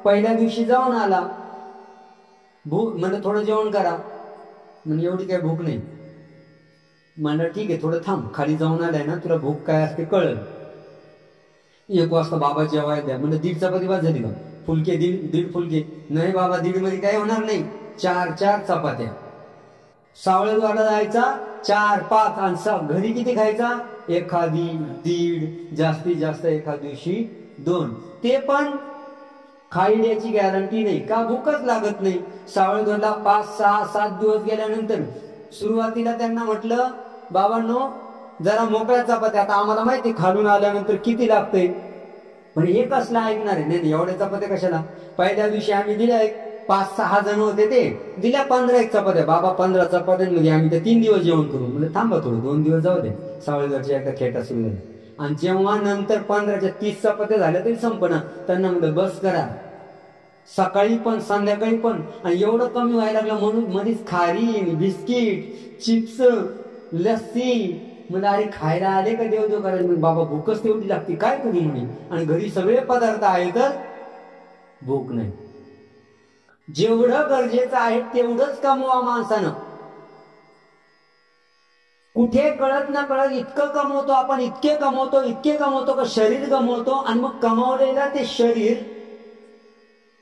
पहिल्या दिवशी जाऊन आला, भूक म्हणजे थोडं जेवण करा, म्हणजे एवढी काही भूक नाही. म्हणलं ठीक आहे थोडं थांब, खाली जाऊन आलाय ना, तुला भूक काय असते कळलं. 1 वाजता बाबा जेवायला द्या. म्हणजे 1.5 चपाती बाद झाली का, फुलके 1.5 फुलके नाही बाबा, 1.5 मध्ये काय होणार नाही, 4 चपात्या. सावळद्वारला जायचा 4-5, आणि घरी किती खायचा, 1-1.5, जास्तीत जास्त एखाद दिवशी 2. ते पण खायल्याची गॅरंटी नाही, का भूकच लागत नाही. सावळद्वारला 5-6-7 दिवस गेल्यानंतर सुरुवातीला त्यांना म्हटलं बाबांनो जरा मोकळ्या चपात्या. आता आम्हाला माहिती खालून आल्यानंतर किती लागते, पण हे कसलं ऐकणार आहे. नाही एवढ्या चपात्या कशाला. पहिल्या दिवशी आम्ही दिल्या, 5-6 जण होते, ते दिल्या 15 चपात्या. बाबा 15 चपात्यांमध्ये आम्ही ते 3 दिवस जेवण करू. म्हणजे थांबा थोडं, 2 दिवस जाऊ दे. सावळीगडच्या एकदा खेटा सुरू झाली, आणि जेव्हा नंतर 15च्या 30 चपात्या झाल्या तरी संपना. त्यांना म्हणलं बस करा, सकाळी पण संध्याकाळी पण. आणि एवढं कमी व्हायला लागलं म्हणून मध्येच खारी, बिस्किट, चिप्स, लस्सी. म्हणजे अरे खायला आले का देवदेव करायला. म्हणजे बाबा भूकच तेवढी लागते, काय करू म्हणे. आणि घरी सगळे पदार्थ आहे तर भूक नाही. जेवढं गरजेचं आहे तेवढंच कमवा माणसानं. कुठे कळत ना कळत इतकं कमवतो आपण, इतके कमवतो का शरीर गमवतो. आणि मग कमावलेलं ते शरीर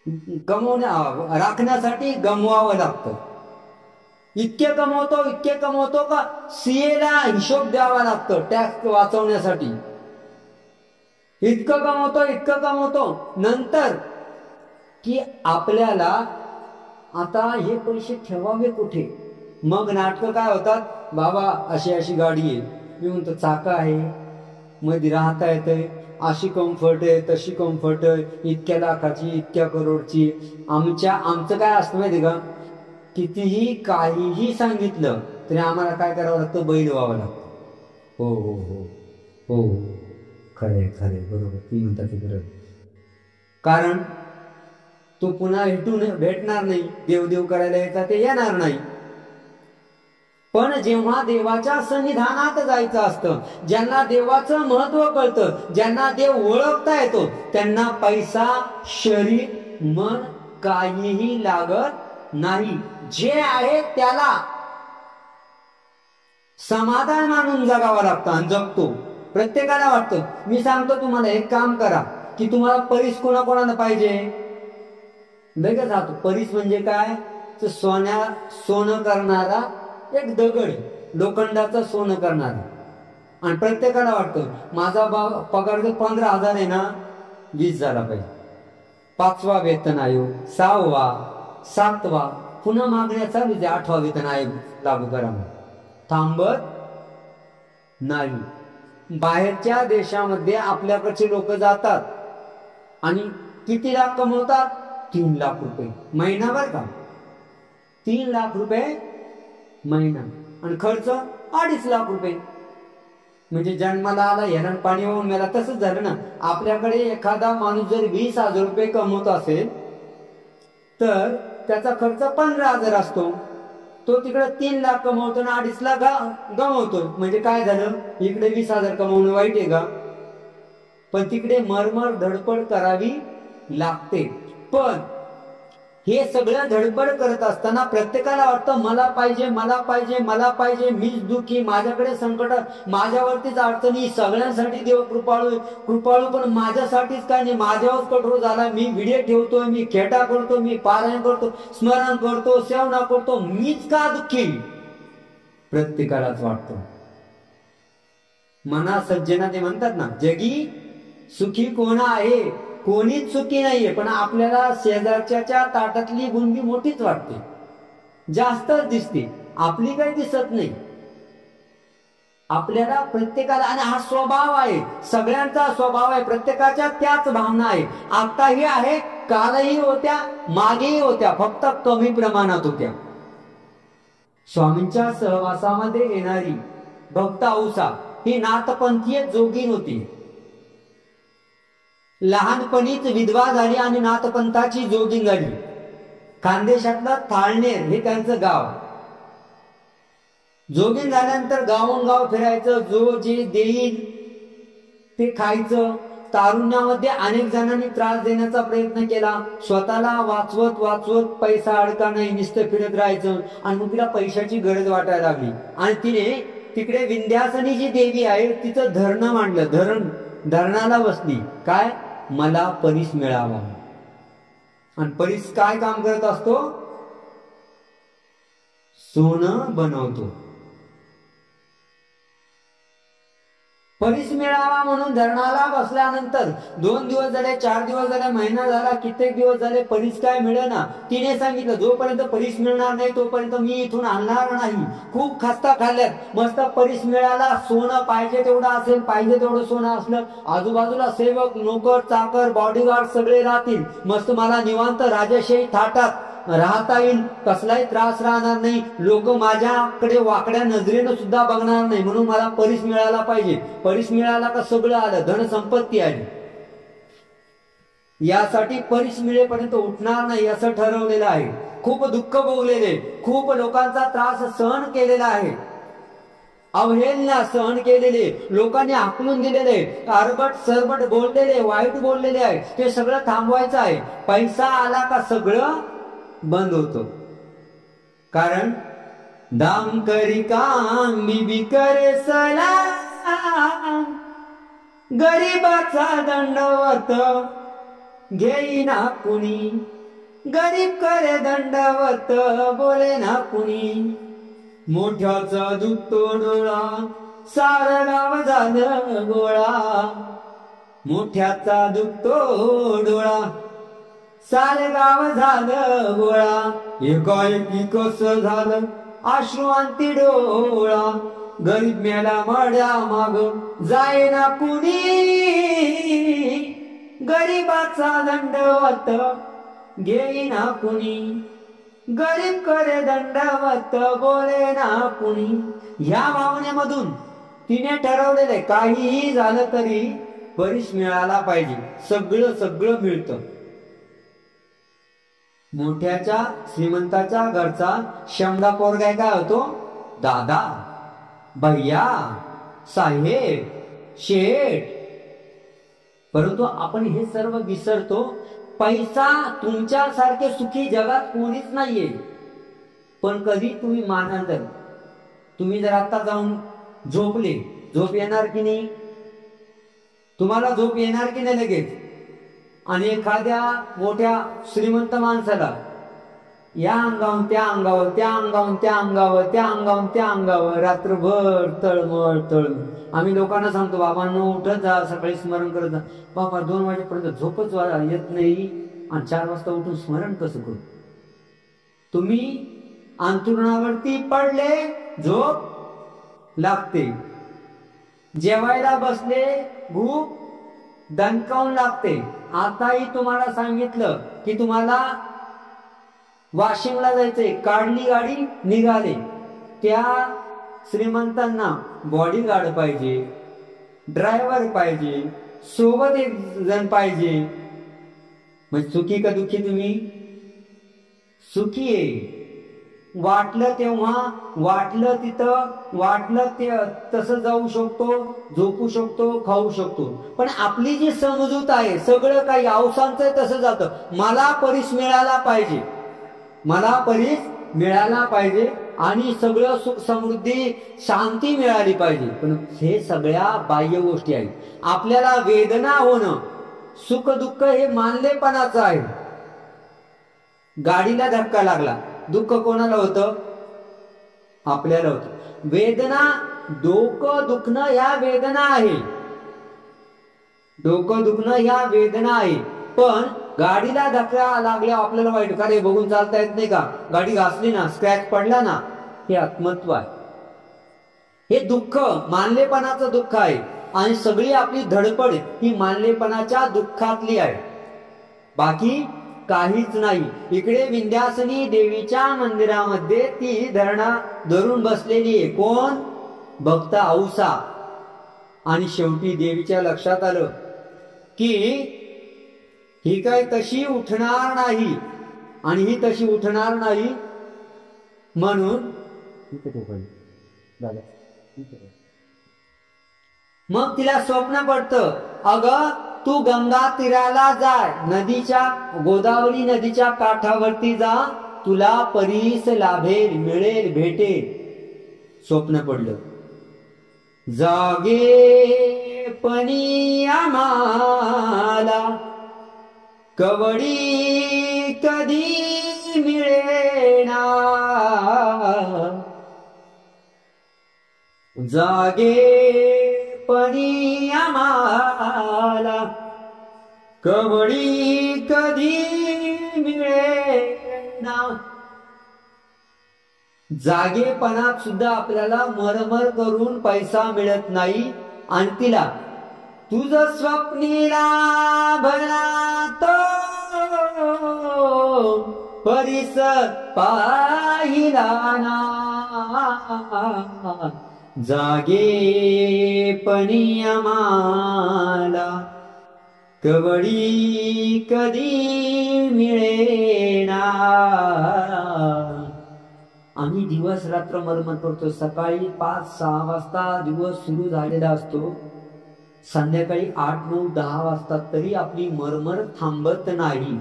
राखण्यासाठी गमवावं लागतं. इतके कमवतो का सीएला हिशोब द्यावा लागतं टॅक्स वाचवण्यासाठी. इतकं कमवतो नंतर की आपल्याला आता हे पैसे ठेवावे कुठे. मग नाटकं काय होतात, बाबा अशी गाडी आहे, मी म्हणतो चाका आहे, मध्ये राहता येतंय, अशी कम्फर्ट आहे, तशी कम्फर्ट आहे, इतक्या लाखाची, इतक्या करोडची. आमचं काय असतं माहिती का, कितीही काहीही सांगितलं तरी आम्हाला काय करावं लागतं, बैल व्हावं लागतं. हो हो हो हो खरे खरे बरोबर, ती म्हणतात ते बरोबर. कारण तो पुन्हा भेटणार नाही, देवदेव करायला येतात ते येणार नाही. पण जेव्हा देवाच्या सन्निधानात जायचं असतं, ज्यांना देवाचं महत्व कळतं, ज्यांना देव ओळखता येतो, त्यांना पैसा, शरीर, मन काहीही लागत नाही. जे आहे त्याला समाधान मानून जगावं लागतं आणि जगतो. प्रत्येकाला वाटतं, मी सांगतो तुम्हाला एक काम करा, की तुम्हाला परीस कोणाकोणाला पाहिजे, लगेच राहतो. परीस म्हणजे काय, तर सोनं करणारा एक दगड, लोखंडाचं सोनं करणारा. आणि प्रत्येकाला वाटतं माझा पगार जर 15,000 आहे ना, 20 झाला पाहिजे. 5वा वेतन आयोग, 6वा, 7वा, पुन्हा मागण्या चालू आहे, 8वा वेतन आयोग लागू करा. थांबत नाही. बाहेरच्या देशामध्ये आपल्याकडचे लोक जातात आणि किती लाख कमवतात, 3 लाख रुपये महिनाभर का, 3 लाख रुपये महिना, आणि खर्च 2.5 लाख रुपये. म्हणजे जन्माला आला हेरण पाणी होऊन मेला, तसंच झालं ना. आपल्याकडे एखादा माणूस जर 20,000 रुपये कमवत असेल तर त्याचा खर्च 15,000 असतो. तो तिकडे 3 लाख कमवतो ना 2.5 लाख गमवतो. म्हणजे काय झालं, इकडे 20,000 कमवणं वाईट आहे का, पण तिकडे मरमर धडपड करावी लागते. पण हे सगळं धडपड करत असताना प्रत्येकाला वाटतं मला पाहिजे, मला पाहिजे, मला पाहिजे, मीच दुःखी, माझ्याकडे संकट, माझ्यावरतीच अडचणी, सगळ्यांसाठी देव कृपाळू कृपाळू, पण माझ्यासाठीच काय नाही, माझ्यावरच कठोर झाला. मी विडे ठेवतोय, मी खेटा करतो, मी पारायण करतो, स्मरण करतो, सेवना करतो, मीच का दुःखी, प्रत्येकालाच वाटतं. मना सज्जना ते म्हणतात ना, जगी सुखी कोण आहे, कोणीच सुखी नाहीये. पण आपल्याला शेजारच्या ताटातली गुंडी मोठीच वाटते, जास्तच दिसते, आपली काही दिसत नाही. आपल्याला प्रत्येकाला, आणि हा स्वभाव आहे, सगळ्यांचा स्वभाव आहे, प्रत्येकाच्या त्याच भावना आहे. आताही आहे, कालही होत्या, मागेही होत्या, फक्त कमी प्रमाणात होत्या. स्वामींच्या सहवासामध्ये येणारी भक्त औसा ही नाथपंथीय जोगीन होती. लहानपणीच विधवा झाली आणि नाथपंथाची जोगीन झाली. खानदेशातलं थाळनेर हे त्यांचं गाव. जोगीन झाल्यानंतर गावोन गाव फिरायचं, जो जे देईल ते खायचं. तारुण्यामध्ये अनेक जणांनी त्रास देण्याचा प्रयत्न केला. स्वतःला वाचवत वाचवत पैसा अडका नाही, नुसतं फिरत राहायचं. आणि मग तिला पैशाची गरज वाटायला लागली आणि तिने तिकडे विंध्यासनी जी देवी आहे तिचं धरणं मांडलं. धरणाला बसली, काय, मला परीस मिळावा. आणि परीस काय काम करत असतो, सोनं बनवतो. परीस मिळावा म्हणून धरणाला बसल्यानंतर 2 दिवस झाले, 4 दिवस झाले, महिना झाला, कित्येक दिवस झाले, परीस काय मिळेना. तिने सांगितलं जोपर्यंत परीस मिळणार नाही तोपर्यंत मी इथून हलणार नाही. खूप खस्ता खाल्ल्यात, मस्त परीस मिळाला, सोनं पाहिजे तेवढं असेल, पाहिजे तेवढं सोनं असलं, आजूबाजूला सेवक, नोकर, चाकर, बॉडीगार्ड सगळे राहतील, मस्त मला निवांत राजेशाही थाटात राहता येईल, कसलाही त्रास राहणार नाही, लोक माझ्याकडे वाकड्या नजरेनं सुद्धा बघणार नाही. म्हणून मला परीस मिळाला पाहिजे. परीस मिळाला का सगळं आलं, धनसंपत्ती आली. यासाठी परीस मिळेपर्यंत उठणार नाही असं ठरवलेलं आहे. खूप दुःख भोगलेले, खूप लोकांचा त्रास सहन केलेला आहे, अवहेलना सहन केलेले, लोकांनी हाकलून दिलेले, आरबट सरबट बोललेले, वाईट बोललेले आहे, ते सगळं थांबवायचं आहे. पैसा आला का सगळं बंद होतो. कारण दाम करी काम मी बी करे सलाम, गरीबाचा दंडवत घेईना कुणी, गरीब करे दंडवत बोले ना कुणी. मोठ्याचा दुखतो डोळा सारं गाव झालं गोळा, मोठ्याचा दुखतो डोळा सारे गाव झालं गोळा. एकाएकी कसं झालं अश्रुवांती डोळा, गरीब मेला मड्या माग जायना कुणी, गरीबाचा दंडवत घेईना कुणी, गरीब करे दंडवत बोले ना कुणी. ह्या भावनेमधून तिने ठरवलेले काहीही झालं तरी परीस मिळाला पाहिजे. सगळं सगळं मिळतं. मोठ्याच्या श्रीमंताच्या घरचा शमडा पोरगा काय होतो? दादा, भैया, साहेब, शेठ. परंतु आपण हे सर्व विसरतो. पैसा तुमच्यासारखे सुखी जगात कोणीच नाहीये. पण कधी तुम्ही मानांतर, तुम्ही जर आता जाऊन झोपले, झोप येणार की नाही? तुम्हाला झोप येणार की नाही लगेच? आणि एखाद्या मोठ्या श्रीमंत माणसाला या अंगावून त्या अंगावर, त्या अंगावून त्या अंगावर, त्या अंगावून त्या अंगावर रात्रभर तळमळ तळमळ. आम्ही लोकांना सांगतो, बाबांनो उठत जा, सकाळी स्मरण करत जा. बाबा 2 वाजेपर्यंत झोपच येत नाही आणि 4 वाजता उठून स्मरण कसं करू? तुम्ही अंथरुणावरती पडले, झोप लागते. जेवायला बसले, भूक दणकावून लागते. आताही तुम्हाला सांगितलं की तुम्हाला वाशिमला जायचंय, काढली गाडी, निघाले. त्या श्रीमंतांना बॉडीगार्ड पाहिजे, ड्रायव्हर पाहिजे, सोबत एक जण पाहिजे. म्हणजे सुखी का दुखी? तुम्ही सुखी आहे. वाटलं तेव्हा, वाटलं तिथं, वाटलं ते तसं जाऊ शकतो, झोपू शकतो, खाऊ शकतो. पण आपली जी समजूत आहे, सगळं काही अवसांचं तसं जातं. मला परीस मिळाला पाहिजे, मला परीस मिळाला पाहिजे आणि सगळं सुख समृद्धी शांती मिळाली पाहिजे. पण हे सगळ्या बाह्य गोष्टी आहेत. आपल्याला वेदना होणं, सुख दुःख हे मानलेपणाचं आहे. गाडीला धक्का लागला, दुःख कोणाला होतं? आपल्याला होतं. वेदना, डोकं दुखणं ह्या वेदना आहे, डोकं दुखणं ह्या वेदना आहे. पण गाडीला धक्का लागल्या आपल्याला वाईट, का रे बघून चालता येत नाही का? गाडी घासली ना, स्क्रॅच पडला ना, हे आत्मत्व आहे. हे दुःख मानलेपणाचं दुःख आहे. आणि सगळी आपली धडपड ही मानलेपणाच्या दुःखातली आहे, बाकी काहीच नाही. इकडे विंध्यासनी देवीच्या मंदिरामध्ये ती धरून बसलेली आहे. कोण? भक्त औसा. आणि शेवटी देवीच्या लक्षात आलं की ही काय तशी उठणार नाही, आणि ही तशी उठणार नाही. म्हणून मग तिला स्वप्न पडतं, अगं तू गंगा तीराला जाय, नदीच्या, गोदावरी नदीच्या काठावरती जा, तुला परीस लाभेल, मिळेल, भेटेल. स्वप्न पडलं. जागे पणी आम्हाला कवडी कधी मिळेना, जागे पणी आम्हाला कवडी कधी मिळेना. जागेपणात सुद्धा आपल्याला मरमर करून पैसा मिळत नाही. आणि तिला तुझ स्वप्नीला भला तो परीस पाहिला ना, जागे पणी आम्हाला कवडी कधी मिळेना. आम्ही दिवस रात्र मरमर करतो. सकाळी 5-6 वाजता दिवस सुरू झालेला असतो, संध्याकाळी 8-9-10 वाजता तरी आपली मरमर थांबत नाही.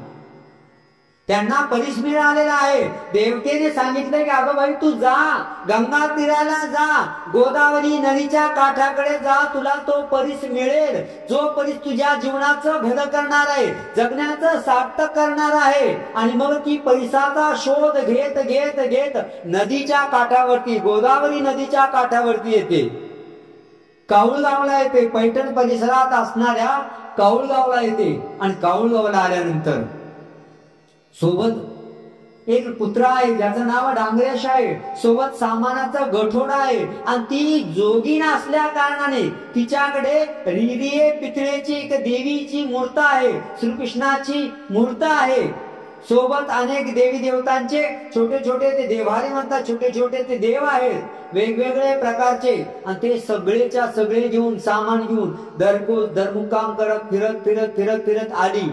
त्यांना परीस मिळालेला आहे. देवतेने सांगितलं की अगं बाई तू जा, गंगा तीराला जा, गोदावरी नदीच्या काठाकडे जा, तुला तो परीस मिळेल, जो परीस तुझ्या जीवनाचं भलं करणार आहे, जगण्याचं सार्थक करणार आहे. आणि मग ती परीसाचा शोध घेत घेत घेत नदीच्या काठावरती, गोदावरी नदीच्या काठावरती येते. काऊळगावला येते. पैठण परिसरात असणाऱ्या काऊळगावला येते. आणि काऊळगावला आल्यानंतर सोबत एक कुत्रा आहे ज्याचं नाव डांगरेश आहे, सोबत सामानाचा गठोडा आहे, आणि ती जोगीन असल्या कारणाने तिच्याकडे रिरिये पितळेची एक देवीची मूर्त आहे, श्रीकृष्णाची मूर्त आहे, सोबत अनेक देवी देवतांचे छोटे छोटे ते देवारे म्हणतात, छोटे छोटे ते देव आहेत वेगवेगळे प्रकारचे, आणि ते सगळेच्या सगळे घेऊन सामान घेऊन दरमुक्काम करत फिरत फिरत फिरत फिरत आली.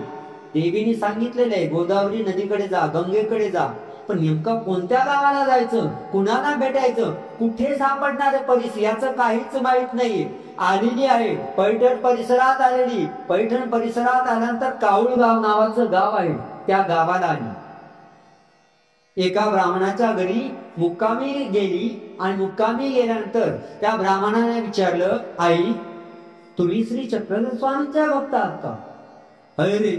देवीने सांगितलेलं आहे गोदावरी नदीकडे जा, गंगेकडे जा, पण नेमका कोणत्या गावाला जायचं, कुणाला भेटायचं, कुठे सापडणार परिसर याचं काहीच माहित नाही. आलेली आहे पैठण परिसरात आलेली. पैठण परिसरात आल्यानंतर काऊळगाव नावाचं गाव आहे, त्या गावाला आली. एका ब्राह्मणाच्या घरी मुक्कामी गेली, आणि मुक्कामी गेल्यानंतर त्या ब्राह्मणाने विचारलं, आई तुम्ही श्री चक्रधर स्वामींच्या भक्त आहात का? अरे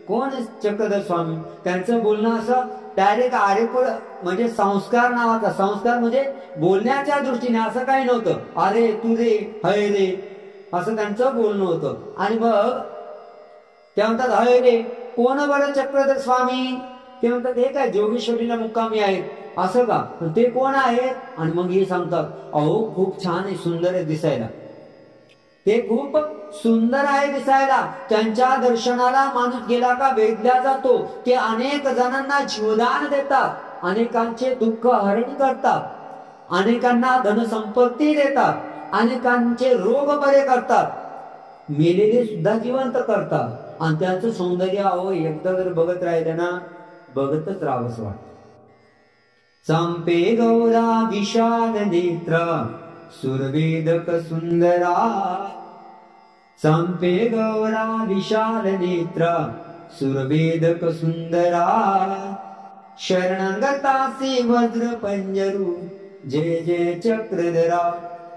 कोण चक्रधर स्वामी? त्यांचं बोलणं असं डायरेक्ट आरेकुळ म्हणजे संस्कार नावाचा, संस्कार म्हणजे बोलण्याच्या दृष्टीने असं काही नव्हतं, अरे तू रे हय रे असं त्यांचं बोलणं होतं. आणि मग ते म्हणतात, हय रे कोण बरं चक्रधर स्वामी? ते म्हणतात हे काय जोगेश्वरीला मुक्कामी आहेत. असं का? ते कोण आहेत? आणि मग हे सांगतात, अहो खूप छान आहे, सुंदर आहे दिसायला, ते खूप सुंदर आहे दिसायला, त्यांच्या दर्शनाला माणूस गेला का वेधला जातो, ते अनेक जणांना जीवदान देतात, अनेकांचे दुःख हरण करतात, अनेकांना धनसंपत्ती देतात, अनेकांचे रोग बरे करतात, मेलेले सुद्धा जिवंत करतात. आणि त्यांचं सौंदर्य अहो एकदा जर बघत राहिलं ना, बघतच राहावंच वाटतं. चंपे गौरा विशाल नेत्र सुरवेदक सुंदरा, चंपे गौरा विशाल नेत्र सुरवेदक सुंदरा, शरणगतासी वज्र पंजरू जय जय चक्रधरा.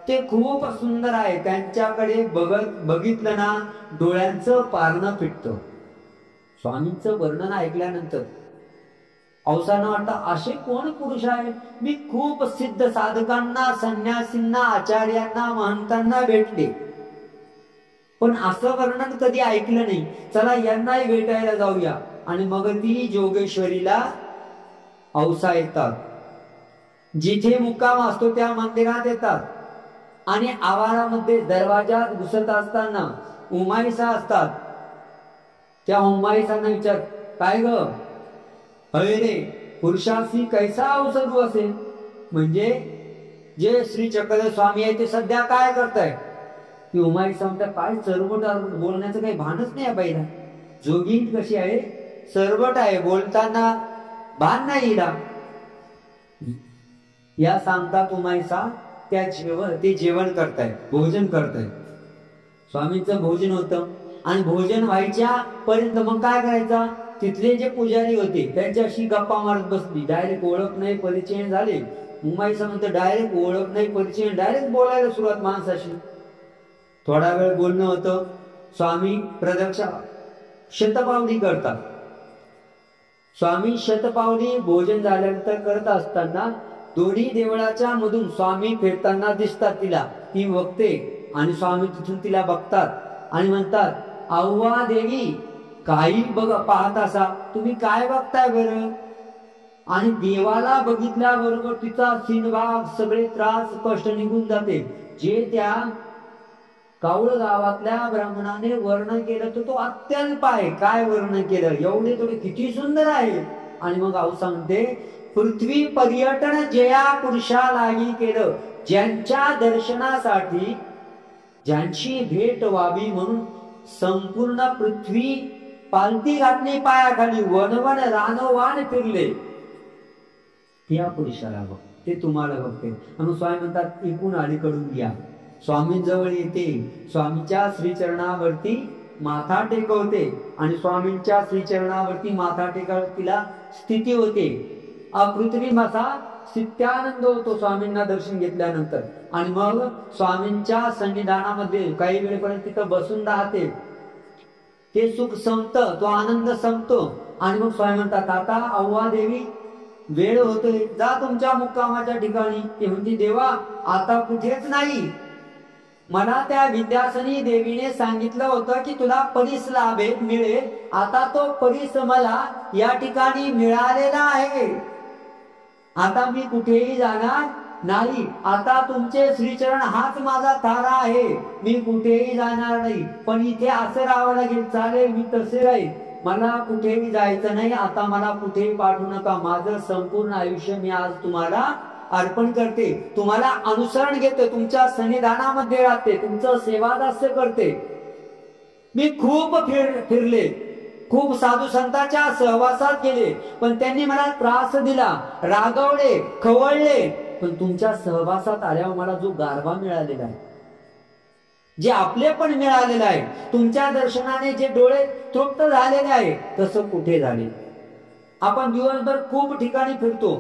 ते खूप सुंदर आहे, त्यांच्याकडे बघितलं ना डोळ्यांचं पारणं फिटतं. स्वामींचं वर्णन ऐकल्यानंतर अवसानं वाटतं असे कोण पुरुष आहे, मी खूप सिद्ध साधकांना, संन्यासींना, आचार्यांना, महंतांना भेटले, पण असं वर्णन कधी ऐकलं नाही, चला यांनाही भेटायला जाऊया. आणि मग ती जोगेश्वरीला औसा येतात, जिथे मुक्काम असतो त्या मंदिरात येतात, आणि आवारामध्ये दरवाजात घुसत असताना उमाईसा असतात. त्या उमाईसांना विचार, काय ग अरे रे पुरुषासी कैसा अवसरू असेल, म्हणजे जे श्री चक्रधर स्वामी आहे ते सध्या काय करताय? ती उमाईसा म्हणतात, काय सरबट बोलण्याचं काही भानच नाही आहे बाईला, जोगीन कशी आहे सरबट आहे, बोलताना भान नाही हिला. या सांगतात उमाईसा ते जेवण करताय, भोजन करताय. स्वामींचं भोजन होतं, आणि भोजन व्हायच्या पर्यंत मग काय करायचा, तिथले जे पुजारी होते त्यांच्याशी गप्पा मारत बसली. डायरेक्ट ओळख नाही परिचय झाले. उमाईसा म्हणते डायरेक्ट ओळख नाही परिचय, डायरेक्ट बोलायला सुरुवात माणसाशी. थोडा वेळ बोलणं होतं. स्वामी प्रदक्षिणा शतपावली करतात. स्वामी शतपावली भोजन झाल्यानंतर करत असताना दोन्ही देवळाच्या मधून स्वामी फिरताना दिसतात तिला. ती बघते आणि स्वामी तिथून तिला बघतात आणि म्हणतात, अव्वा देवी काही पाहत असा, तुम्ही काय बघताय बरं? आणि देवाला बघितल्याबरोबर तिचा सीनभाग सगळे त्रास कष्ट निघून जाते. जे त्या काऊळ गावातल्या ब्राह्मणाने वर्णन केलं तो अत्यल्प आहे. काय वर्णन केलं, एवढे थोडे किती सुंदर आहे. आणि मग आऊ सांगते, पृथ्वी पर्यटन जया पुरुषालाही केलं, ज्यांच्या दर्शनासाठी ज्यांची भेट व्हावी म्हणून संपूर्ण पृथ्वी पालती घातली पायाखाली, वनवन रानवान फिरले, त्या पुरुषाला बघ, ते तुम्हाला बघते. आणि स्वामी म्हणतात, इकून अलीकडून या. स्वामींजवळ येते, स्वामींच्या श्रीचरणावरती माथा टेकवते आणि स्वामींच्या श्रीचरणावरती माथा टेकवत तिला स्थिती होते. अकृत्रिम असा सित्यानंद होतो स्वामींना दर्शन घेतल्यानंतर. आणि मग स्वामींच्या सन्निधानामध्ये काही वेळेपर्यंत तिथं बसून राहते. ते सुख संपतं, तो आनंद संपतो. आणि मग स्वामी म्हणतात, आता अव्वा देवी वेळ होतोय, जा तुमच्या मुक्कामाच्या ठिकाणी. ते म्हणजे देवा आता कुठेच नाही, मला त्या विद्यासनी देवीने सांगितलं होतं की तुला परीस लाभ मिळेल. आता तो परीस मला या ठिकाणी मिळालेला आहे. आता मी कुठेही जाणार नाही. आता तुमचे श्रीचरण हाच माझा तारा आहे. मी कुठेही जाणार नाही. पण इथे असं राहावं लागेल. चालेल, मी तसे राहील. मला कुठेही जायचं नाही. आता मला कुठेही पाठवू नका. माझं संपूर्ण आयुष्य मी आज तुम्हाला अर्पण करते. तुम्हाला अनुसरण घेते. तुमच्या सन्निधानामध्ये राहते. तुमचं सेवादास्य करते. मी खूप फिरले, खूप साधू संतांच्या सहवासात गेले, पण त्यांनी मला त्रास दिला, रागवले, खवळले. पण तुमच्या सहवासात आल्यावर मला जो गारवा मिळालेला आहे, जे आपले पण मिळालेलं आहे, तुमच्या दर्शनाने जे डोळे तृप्त झालेले आहे, तसं कुठे झाले? आपण दिवसभर खूप ठिकाणी फिरतो,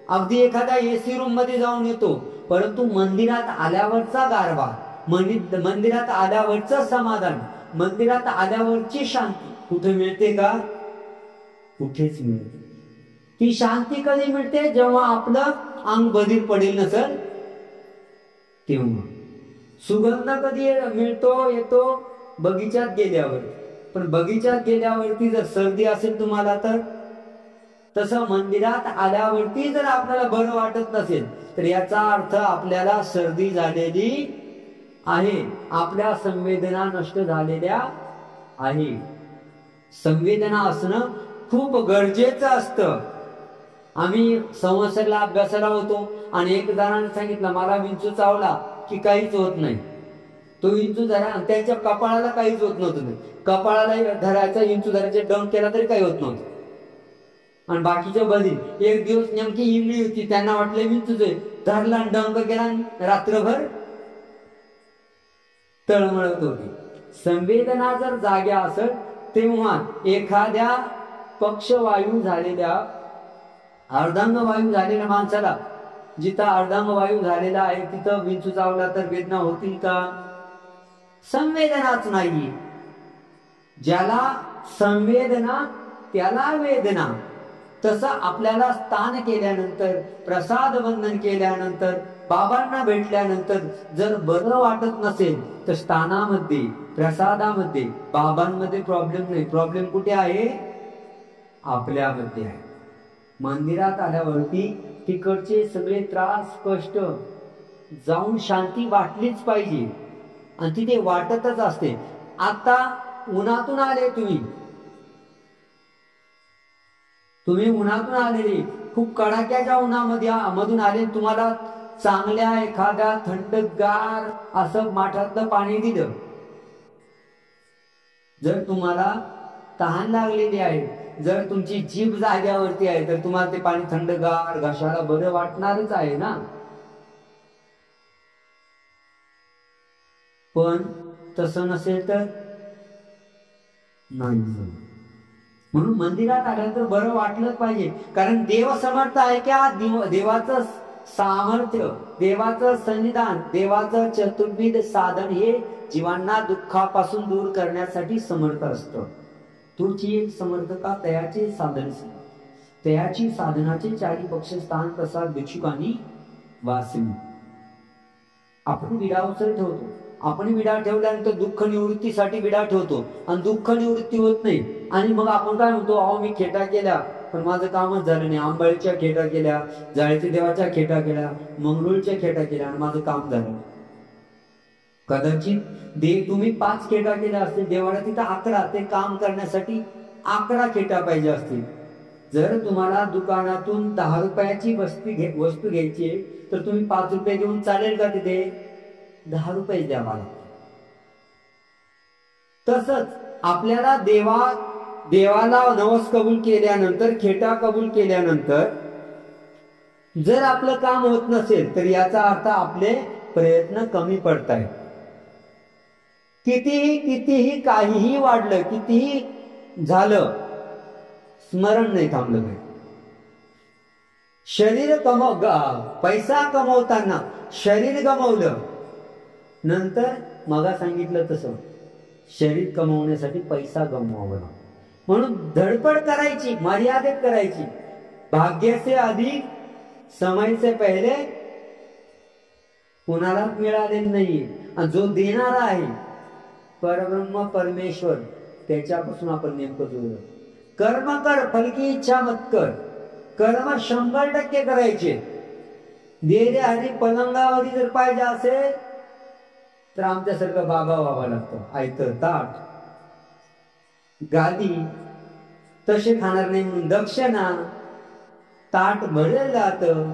अगदी एखाद्या एसी रूम मध्ये जाऊन येतो, परंतु मंदिरात आल्यावरचा गारवा, मंदिरात आल्यावरचं समाधान, मंदिरात आल्यावरची शांती कुठे मिळते का? कुठेच मिळते. ती शांती कधी मिळते? जेव्हा आपलं अंग बधीर पडेल नसेल तेव्हा. सुगंध कधी मिळतो? येतो बगीच्यात गेल्यावर. पण बगीच्यात गेल्यावरती जर सर्दी असेल तुम्हाला, तर तसं मंदिरात आल्यावरती जर आपल्याला बरं वाटत नसेल, तर याचा अर्थ आपल्याला सर्दी झालेली आहे, आपल्या संवेदना नष्ट झालेल्या आहे. संवेदना असणं खूप गरजेचं असतं. आम्ही संवत्सरला अभ्यासाला होतो आणि एक जणांनी सांगितलं, मला विंचू चावला की काहीच होत नाही. तो विंचू धरा, त्यांच्या कपाळाला काहीच होत नव्हतं. कपाळाला धरायचा, विंचू धरायचा, डंक केला तरी काही होत नव्हतं. आणि बाकीच्या बधी एक दिवस नेमकी इंगळी होती, त्यांना वाटलं विंचूच आहे, धरला, डंक केला, रात्रभर तळमळत होती. संवेदना जर जाग्या असत, तेव्हा एखाद्या पक्षवायू झालेल्या, अर्धांग वायू झालेल्या माणसाला, जिथं अर्धांग वायू झालेला आहे तिथं विंचू चावला तर वेदना होतील का? संवेदनाच नाही. ज्याला संवेदना त्याला वेदना. तसं आपल्याला स्नान केल्यानंतर, प्रसाद वंदन केल्यानंतर, बाबांना भेटल्यानंतर जर बरं वाटत नसेल, तर स्नानामध्ये, प्रसादामध्ये, बाबांमध्ये प्रॉब्लेम नाही. प्रॉब्लेम कुठे आहे? आपल्यामध्ये आहे. मंदिरात आल्यावरती तिकडचे सगळे त्रास, कष्ट जाऊन शांती वाटलीच पाहिजे, आणि तिथे वाटतच असते. आता उन्हातून आले तुम्ही उन्हातून आलेले, खूप कडाक्याच्या उन्हामध्ये मधून आले, तुम्हाला चांगल्या एखाद्या थंडगार असं माठातलं पाणी दिलं, जर तुम्हाला तहान लागलेली आहे, जर तुमची जीभ जाग्यावरती आहे, तर तुम्हाला ते पाणी थंडगार, घशाला बरं वाटणारच आहे ना. पण तसं नसेल तर नाही. म्हणून मंदिरात आल्यानंतर बरं वाटलंच पाहिजे, कारण देव समर्थ आहे. क्या देवाचं सामर्थ्य, देवाचं सन्निधान, देवाचं चतुर्विध साधन हे जीवांना दुःखापासून दूर करण्यासाठी समर्थ असतं. तुझी एक समर्थका तयाचे साधन, तयाची साधनाचे चारी पक्ष स्थान प्रसाद भिक्षुकांनी वासिनी. आपण विडा उचल ठेवतो, आपण विडा ठेवल्यानंतर दुःख निवृत्तीसाठी विडा ठेवतो, आणि दुःख निवृत्ती होत नाही, आणि मग आपण काय म्हणतो, अहो मी खेटा केल्या पण माझं कामच झालं नाही. आंबाळीच्या खेटा केल्या, जाळीच्या देवाच्या खेटा केल्या, मंगरुळच्या खेटा केल्या, आणि माझं काम झालं. कदाचित तुम्ही 5 खेटा केल्या असतील देवाला, तिथं 11, ते काम करण्यासाठी 11 खेटा पाहिजे असतील. जर तुम्हाला दुकानातून 10 रुपयाची वस्तू घ्यायची आहे, तर तुम्ही 5 रुपये देऊन चालेल का? तिथे 10 रुपये द्यावा. तसंच आपल्याला देवाला नवस कबूल केल्यानंतर, खेटा कबूल केल्यानंतर जर आपलं काम होत नसेल, तर याचा अर्थ आपले प्रयत्न कमी पडतायत. कितीही काहीही वाढलं, कितीही झालं, स्मरण नाही थांबलं पाहिजे. पैसा कमवताना शरीर गमवलं, नंतर मगा सांगितलं तसं शरीर कमवण्यासाठी पैसा गमवावा. म्हणून धडपड करायची, मर्यादित करायची. भाग्य से अधिक समय से पहले कुणालाच मिळालेलं नाहीये. आणि जो देणारा आहे परब्रह्म परमेश्वर, त्याच्यापासून आपण नेमकं जोडलं. कर्म कर, फलकी इच्छा मत कर. कर्म 100% करायचे. देरे हरी पलंगावरी जर पाहिजे असेल तर आमच्यासारखं बाबा व्हावं लागतं. आयतं ताट गादी तसे खाणार नाही म्हणून दक्षिणा. ताट भरलेलं जातं.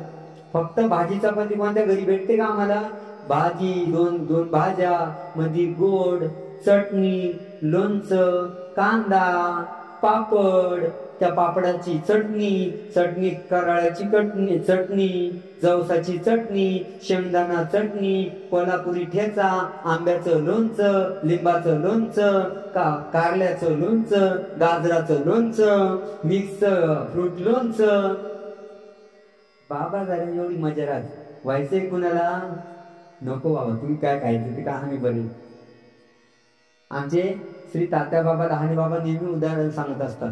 फक्त भाजी चपाती कोणत्या घरी भेटते का आम्हाला? भाजी, दोन भाज्या, मध्ये गोड, चटणी, लोणचं, कांदा, पापड, त्या पापडाची चटणी कराळ्याची चटणी, जवसाची चटणी, शेंगदाणा चटणी, कोल्हापुरी ठेचा, आंब्याचं लोणचं, लिंबाचं लोणचं, कारल्याचं लोणचं, गाजराचं लोणचं, मिक्स फ्रूट लोणचं. बाबा जरा एवढी मजा राहते. व्हायचंय कुणाला? नको बाबा, तुम्ही काय खायचं ते कहाणी बरी. आमचे श्री तात्या बाबा, लहाने बाबा नेहमी उदाहरण सांगत असतात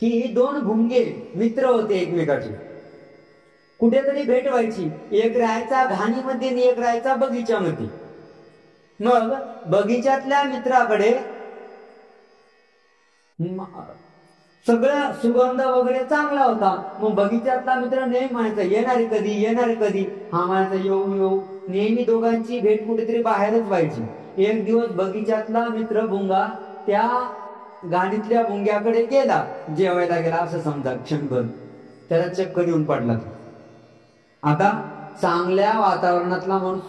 की 2 भुंगे मित्र होते एकमेकाचे. कुठेतरी भेट व्हायची. एक राहायचा घाणीमध्ये आणि एक राहायचा बगीच्यामध्ये. मग बगीच्यातल्या मित्राकडे सगळं सुगंध वगैरे चांगला होता. मग बगीच्यातला मित्र नेहमी म्हणायचा येणारे कधी. हा म्हणायचा येऊ. नेहमी दोघांची भेट कुठेतरी बाहेरच व्हायची. एक दिवस बगीच्यातला मित्र भुंगा त्या गाडीतल्या भुंग्याकडे गेला, जेवायला गेला असं समजा. क्षणभर त्याला चक्कर येऊन पडला. आता चांगल्या वातावरणातला माणूस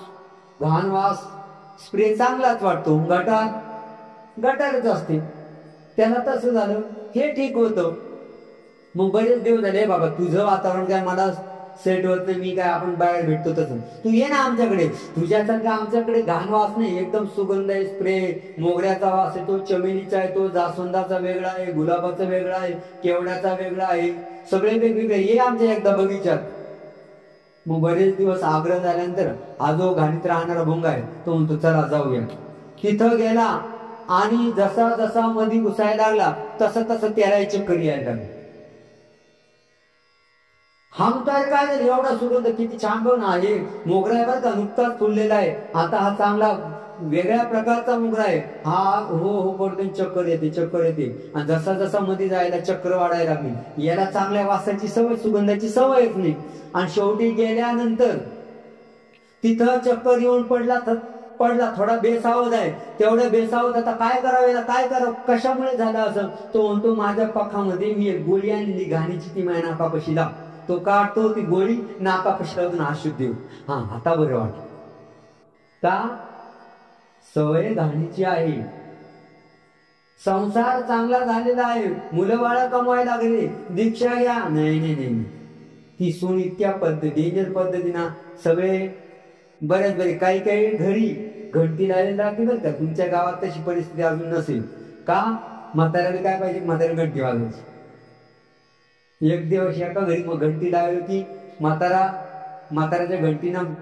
घाण वास स्प्रे चांगलाच वाटतो, गटारच असते. त्याला तसं झालं. हे ठीक होतं. मग बरेच दिवस झाले, बाबा तुझं वातावरण काय मला सेट होत नाही, मी काय आपण बाहेर भेटतो तसं, तू ये ना आमच्याकडे. तुझ्यासारखं आमच्याकडे घाण वास नाही, एकदम सुगंध आहे. स्प्रे मोगऱ्याचा वास आहे, तो चमेलीचा आहे, तो जास्वंदाचा वेगळा आहे, गुलाबाचा वेगळा आहे, केवड्याचा वेगळा आहे, सगळे वेगवेगळे. ये आमच्या एकदा बगीच्यात. मग बरेच दिवस आग्रह झाल्यानंतर हा जो घाणीत राहणारा भुंगा आहे तो म्हणतो चला जाऊया. तिथं गेला आणि जसा जसा मध्ये घुसायला लागला तसं त्याला चक्कर यायला लागली. हा काय झालं, एवढा सुगंध किती छान बघ ना, हे मोगरा आहे बरं का, नुकताच फुललेला आहे. आता हा चांगला वेगळ्या प्रकारचा मोगरा आहे. हा हो करतो, चक्कर येते. आणि जसा जसा मध्ये जायला चक्र वाढायला लागली. याला चांगल्या वासाची सवय, सुगंधाची सवय येत नाही. आणि शेवटी गेल्यानंतर तिथं चक्कर येऊन पडला, थोडा बेसावध आहे. तेवढ्या बेसावध आता काय करावं, कशामुळे झालं असं. तो म्हणतो माझ्या पखामध्ये मी एक गोळी आणली घाणीची, ती माझ्या नाकापाशी लाव. तो काढतो ती गोळी, नाकापाशी लावून अशुद्ध देऊ. हा आता बरं वाटत. का? सवय घाणीची आहे. संसार चांगला झालेला आहे, मुलं बाळ कमवायला लागले, दीक्षा घ्या. नाही. ती सून इतक्या डेंजर पद्धतीनं सगळे बरे काही घरी घंटी लावलेली लागते बरं का. तुमच्या गावात तशी परिस्थिती अजून नसेल का? म्हाताऱ्याला काय पाहिजे, म्हाताऱ्या घंटी वाजवायची. एक दिवस एका घरी मग घंटी लावली की म्हाताऱ्याच्या घंटीनं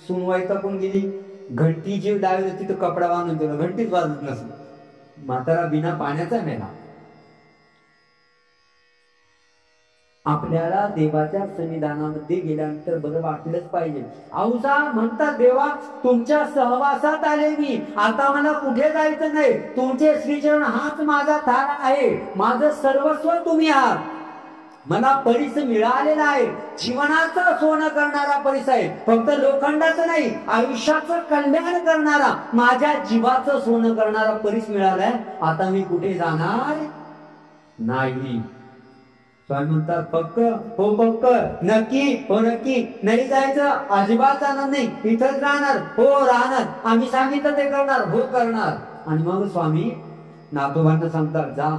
सुनवाई पण गेली. घंटी जी लावली होती तो कपडा बांधून ठेवला, घंटीच वाजत नसेल. म्हातारा बिना पाण्याचा मेला. आपल्याला देवाच्या सन्निधानामध्ये गेल्यानंतर बरं वाटलंच पाहिजे. औसा म्हणतात देवा तुमच्या सहवासात आले मी, आता मला कुठे जायचं नाही. तुमचे श्रीचरण हाच माझा थारा आहे, माझं सर्वस्व तुम्ही आहात. मला परिस मिळालेला आहे, जीवनाचं सोनं करणारा परिस आहे. फक्त लोखंडाचं नाही, आयुष्याचं कल्याण करणारा, माझ्या जीवाचं सोनं करणारा परिस मिळालाय. आता मी कुठे जाणार नाही. स्वामी म्हणतात पक्क हो पक्क, नक्की हो नक्की. नाही जायचं, अजिबात जाणार नाही, इथंच राहणार हो राहणार, आम्ही सांगितलं ते करणार हो करणार. आणि मग स्वामी नातोबांना सांगतात जा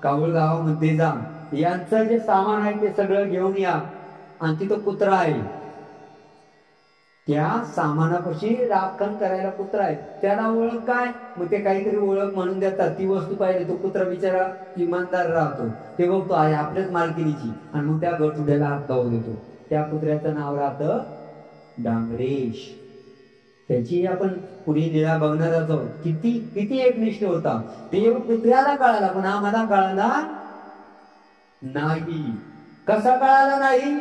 कावळ गावामध्ये जा, यांचं जे सामान आहे ते सगळं घेऊन या. आणि तिथं कुत्रा आहे, त्या सामानापाशी राखण करायला कुत्रा आहे. त्याला ओळख काय, मग ते काहीतरी ओळख म्हणून देतात. ती वस्तू पाहिजे, तो कुत्रा बिचारा इमानदार राहतो, ते बघतो आहे आपल्याच मालकीनीची. आणि मग त्या गटुड्याला हात लावून देतो. त्या कुत्र्याचं नाव राहतं डांगरेश. त्याची आपण पुढे लीळा बघणार आहोत. किती एकनिष्ठ होता. देव कुत्र्याला कळाला पण आम्हाला कळाला नाही. कसा कळाला नाही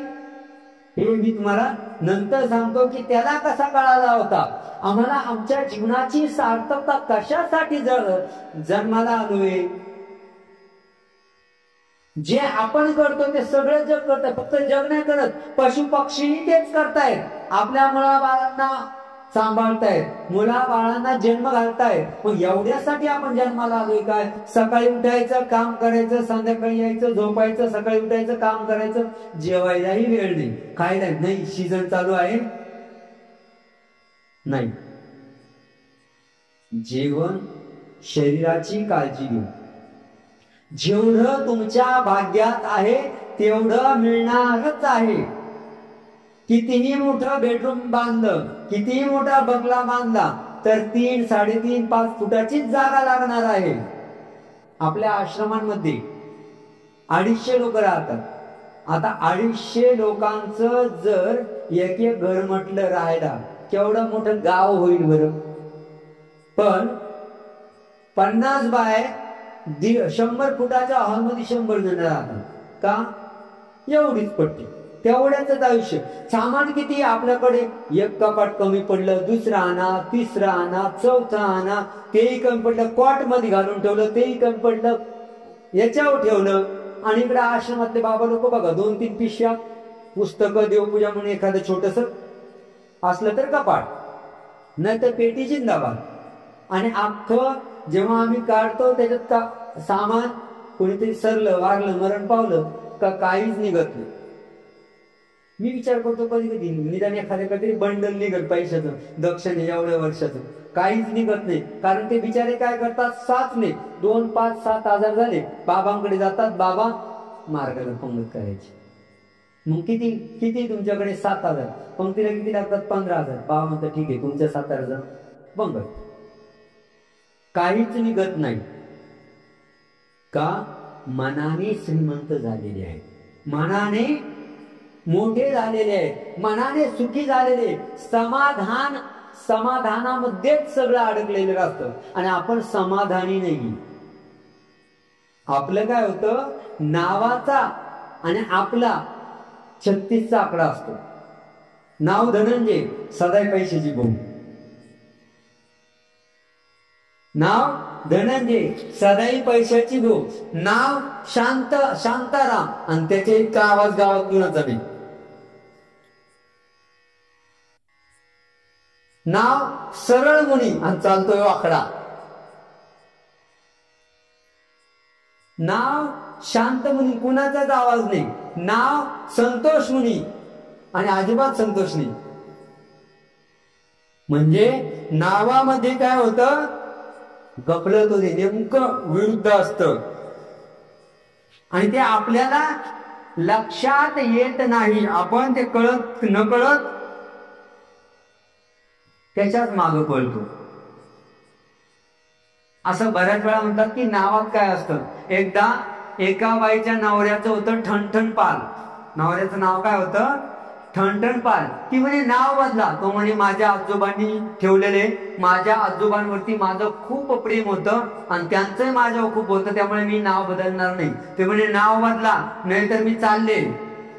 हे मी तुम्हाला नंतर सांगतो की त्याला कसा कळाला होता. आम्हाला आमच्या जीवनाची सार्थकता कशासाठी जन्माला आलोय. जे आपण करतो ते सगळं जग करत, फक्त जग नाही करत, पशु पक्षीही तेच करतायत. आपल्या मुलाबाळांना सांभाळतायत, मुलाबाळांना जन्म घालतायत. मग एवढ्यासाठी आपण जन्माला आलोय काय. सकाळी उठायचं, काम करायचं, संध्याकाळी यायचं, झोपायचं, सकाळी उठायचं, काम करायचं, जेवायलाही वेळ नाही, खायला नाही. सीझन चालू आहे नाही. जेवण, शरीराची काळजी घेऊ. जेवढं तुमच्या भाग्यात आहे तेवढं मिळणारच आहे. कितीही मोठं बेडरूम बांधलं, कितीही मोठा बंगला बांधला तर 3, 3.5, 5 फुटाचीच जागा लागणार आहे. आपल्या आश्रमांमध्ये 250 लोक राहतात. आता 250 लोकांचं जर एक एक घर म्हटलं राहायला, केवढं मोठं गाव होईल बरं. पण 50 बाय 100 फुटाच्या हॉलमध्ये 100 जण राहतात. का. एवढीच पट्टी, तेवढ्याच आयुष्य. सामान किती आपल्याकडे. एक कपाट कमी पडलं, दुसरा आणा, तिसरा आणा, चौथा आणा, तेही कमी पडलं, कॉट मध्ये घालून ठेवलं, तेही कमी पडलं, याच्यावर ठेवलं. आणि इकडे आश्रमातले बाबा लोक बघा, 2-3 पिशव्या, पुस्तकं, देवपूजा म्हणून एखादं छोटस असलं तर कपाट, नाही तर पेटी जिंदाबाद. आणि अख्खं जेव्हा आम्ही काढतो त्याच्यात का सामान कोणीतरी सरलं, वारलं, मरण पावलं का काहीच निघत नाही. मी विचार करतो कधी कधी निदान एखाद्याकडे बंडल निघत पैशाचं, दक्षिणे एवढ्या वर्षाचं, काहीच निघत नाही. कारण ते बिचारे काय करतात, 7 नाही 2, 5, 7 हजार झाले, बाबांकडे जातात, बाबा मार्गाला पंगत करायची. मग किती किती तुमच्याकडे 7,000, पंक्तीला किती लागतात, 15,000. बाबा म्हणतात ठीक आहे, तुमच्या 7,000 पंगत. काहीच निघत नाही. का. मनाने श्रीमंत झालेले आहे, मनाने मोठे झालेले आहे, मनाने सुखी झालेले. समाधानामध्येच सगळं अडकलेलं असतं. आणि आपण समाधानी नाही. आपलं काय होतं, नावाचा आणि आपला 36चा आकडा असतो. नाव धनंजय, सदाय पैशाची बोंब. नाव धनंजय, सदाई पैशाची भो. नाव शांताराम, आणि त्याच्या इतका आवाज गावात कुणाचा नाही. नाव सरळ मुनी, आणि चालतोय वाकडा. नाव शांत मुनी, कुणाचाच आवाज नाही. नाव संतोष मुनी, आणि अजिबात संतोष नाही. म्हणजे नावामध्ये काय होतं, गफलत होते, नेमकं विरुद्ध असतं. आणि ते आपल्याला लक्षात येत नाही. आपण ते कळत नकळत त्याच्याच मागे पळतो. असं बऱ्याच वेळा म्हणतात की नावात काय असतं. एकदा एका बाईच्या नवऱ्याचं होतं ठणठण पाल. नवऱ्याचं नाव काय होतं, ठणठण पाल. ती म्हणे नाव बदला. तो म्हणे माझ्या आजोबांनी ठेवलेले, माझ्या आजोबांवरती माझं खूप प्रेम होतं आणि त्यांचंही माझ्यावर खूप होतं, त्यामुळे मी नाव बदलणार नाही. ते म्हणे नाव बदला, नाहीतर मी चालले.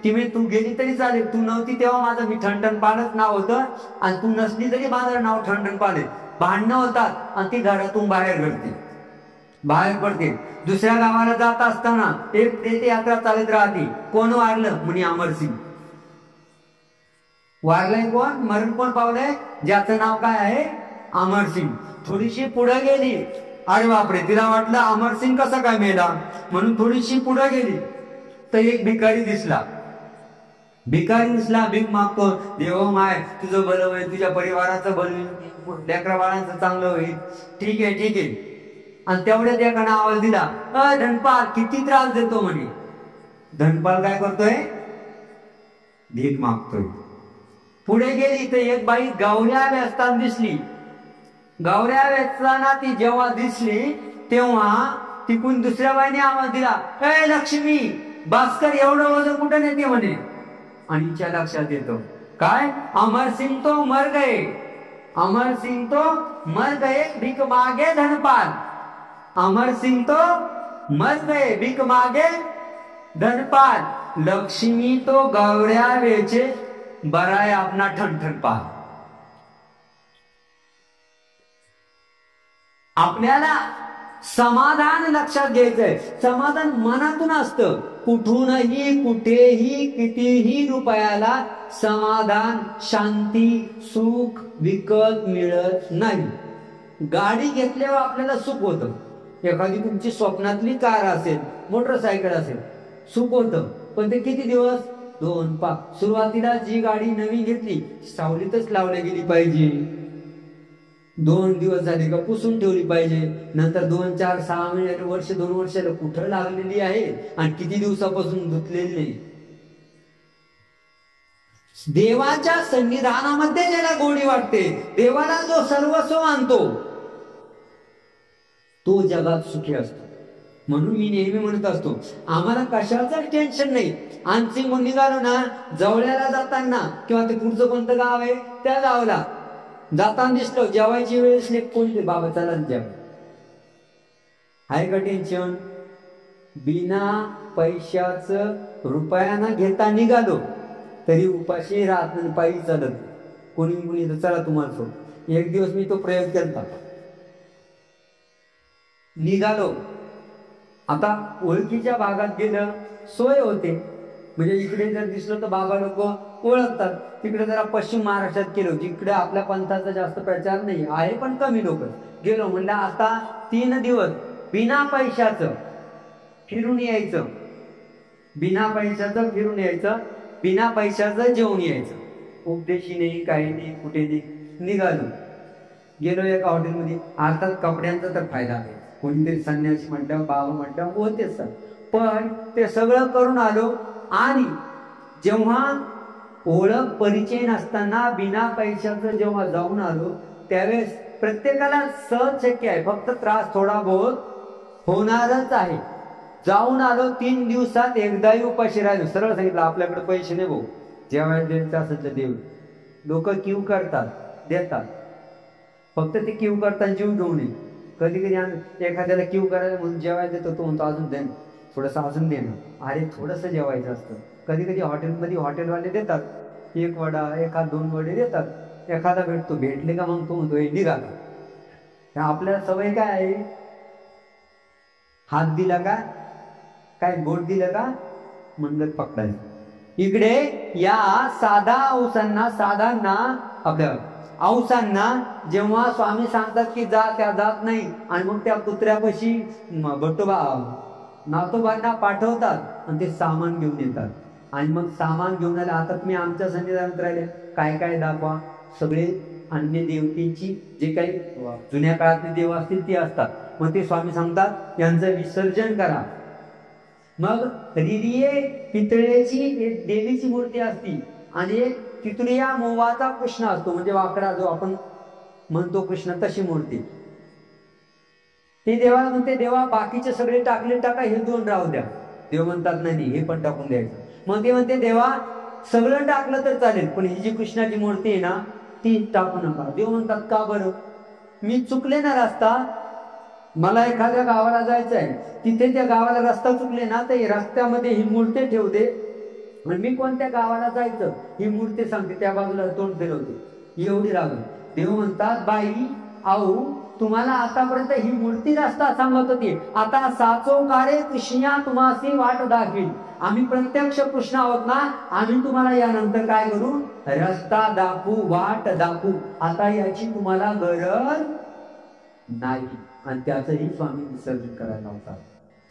ती म्हणे तू गेली तरी चालेल, तू नव्हती तेव्हा माझं मी ठणठण पालच नाव होतं, आणि तू नसली तरी माझं नाव ठणठण पाल आहे. भांडणं होतात आणि ती घरातून बाहेर पडते. दुसऱ्या गावाला जात असताना एक प्रेत यात्रा चालत राहते. कोण वारलं, म्हणे अमरसिंग. वारलंय कोण, मरण कोण पावलंय, ज्याचं नाव काय आहे, अमरसिंग. थोडीशी पुढे गेली, अरे बापरे, तिला वाटलं अमरसिंग कसा काय मेला, म्हणून थोडीशी पुढे गेली तर एक भिकारी दिसला. भीक मागतो. देव माय तुझं भलं होईल, तुझ्या परिवाराचं भलं होईल, लेकरा बाळांचं चांगलं होईल. ठीक आहे. आणि तेवढ्यात एकानं आवाज दिला, धनपाल किती त्रास देतो म्हणे. धनपाल काय करतोय, भीक मागतोय. पुढे गेली तर एक बाई गवऱ्या वेचताना दिसली. गवऱ्या वेचताना ती जेव्हा दिसली तेव्हा तिकून दुसऱ्या बाईने आवाज दिला, लक्ष्मी भास्कर एवढं वजन कुठं नेते म्हणे. आणि तिच्या लक्षात येतो काय, अमरसिंग तो मर गए, अमरसिंग तो मर गए, भीक मागे धनपाल. अमरसिंग तो मर गए, भीक मागे धनपाल. लक्ष्मी तो गवऱ्या वेचे बरा आहे आपला ठणठण पाल. आपल्याला समाधान लक्षात घ्यायचंय. समाधान मनातून असतं. कुठूनही कुठेही कितीही रुपयाला समाधान शांती सुख विकत मिळत नाही. गाडी घेतल्यावर आपल्याला सुख होतं. एखादी तुमची स्वप्नातली कार असेल मोटरसायकल असेल सुख होतं. पण ते किती दिवस 2-5. सुरुवातीला जी गाडी नवीन घेतली सावलीतच लावली गेली पाहिजे. 2 दिवस झाले का पुसून ठेवली पाहिजे. नंतर 2, 4, 6 महिने वर्ष 2 वर्षाला कुठं लागलेली आहे आणि किती दिवसापासून धुतलेली नाही. देवाच्या सन्निधानामध्ये ज्याला गोडी वाटते देवाला जो सर्वस्व मानतो तो जगात सुखी असतो. म्हणून मी नेहमी म्हणत असतो आम्हाला कशाचं टेन्शन नाही. आमची निघालो ना जवळ्याला जाताना किंवा ते पुढचं कोणतं गाव आहे त्या गावाला जाताना दिसलो जेवायची वेळेस कोणते बाबा चला जेव आहे का टेन्शन. बिना पैशाचं रुपयानं घेता निघालो तरी उपाशी राहत नाही. पायी चालत कोणी चला तुम्हाला सोड. एक दिवस मी तो प्रयोग केला. निघालो आता ओळखीच्या भागात गेलं सोय होते. म्हणजे इकडे जर दिसलं तर बाबा लोक ओळखतात. तिकडे जरा पश्चिम महाराष्ट्रात गेलो जिकडे आपल्या पंथाचा जास्त प्रचार नाही आहे पण कमी लोक गेलो. म्हणलं आता 3 दिवस बिना पैशाचं फिरून यायचं. बिना पैशाचं फिरून यायचं. बिना पैशाचं जेवून यायचं. उपदेशी नाही काही नाही कुठे नाही. निघालो गेलो एका हॉटेलमध्ये. अर्थात कपड्यांचा तर फायदा आहे. कोणीतरी संन्यासी म्हटलं बाबा म्हटलं होतेच सर. पण ते सगळं करून आलो आणि जेव्हा ओळख परिचय नसताना बिना पैशाचं जेव्हा जाऊन आलो त्यावेळेस प्रत्येकाला सहज शक्य आहे. फक्त त्रास थोडा बहुत होणारच आहे. जाऊन आलो 3 दिवसात एकदाही उपाशी राहिलो. सरळ सांगितलं आपल्याकडे पैसे नाही भाऊ जेव्हा द्यायचं असेल तर देऊ. लोक क्यू करतात देतात. फक्त ते क्यू करताना जीव घेऊ नये. कधी कधी एखाद्याला क्यू करायला म्हणून जेवायला देतो तो म्हणतो अजून दे थोडंसं अजून दे ना. अरे थोडंसं जेवायचं असतं. कधी कधी हॉटेलमध्ये हॉटेलवाले देतात 1 वडा 1-2 वडे देतात. एखादा भेटतो भेटले का मग तो म्हणतो निघाला. आपल्याला सवय काय आहे हात दिला का काय बोट दिलं का म्हणलं पकडायचं. इकडे या साधा साधांना आपल्या औसांना जेव्हा स्वामी सांगतात की जा त्या जात नाही आणि मग त्या कुत्र्यापाशी बटोबा नातोबांना पाठवतात आणि ते सामान घेऊन येतात. आणि मग सामान घेऊन आले. आता तुम्ही आमच्या सन्निधानात राहिले काय काय दाखवा. सगळे अन्य देवतेची जे काही जुन्या काळातले देव असतील ते असतात. मग ते स्वामी सांगतात यांचं विसर्जन करा. मग रिरिये पितळेची एक देवीची मूर्ती असती आणि एक तितुलिया मोवाचा कृष्ण असतो म्हणजे वाकडा जो आपण म्हणतो कृष्ण तशी मूर्ती. ते देवाला म्हणते देवा बाकीचे सगळे टाकले टाका हे 2 राहू द्या. देव म्हणतात नाही हे पण टाकून द्यायचं. मग ते म्हणते देवा सगळं टाकलं तर चालेल पण ही जी कृष्णाची मूर्ती आहे ना ती टाकू नका. देव म्हणतात का बरं. मी चुकले ना रस्ता. मला एखाद्या गावाला जायचं आहे तिथे त्या गावाला रस्ता चुकले ना तर रस्त्यामध्ये ही मूर्ती ठेवते आणि मी कोणत्या गावाला जायचं ही मूर्ती सांगते त्या बाजूला तोंड फिरवते. एवढी राग. देव म्हणतात बाई आऊ तुम्हाला आतापर्यंत ही मूर्ती रस्ता सांगत होती. आता साचो कारे कृष्णा तुम्हासी वाट दाखवील. आम्ही प्रत्यक्ष कृष्ण आहोत ना आम्ही तुम्हाला यानंतर काय करू रस्ता दाखवू वाट दाखवू. आता याची तुम्हाला गरज नाही. आणि त्याचंही स्वामी विसर्जन करायला लावतात.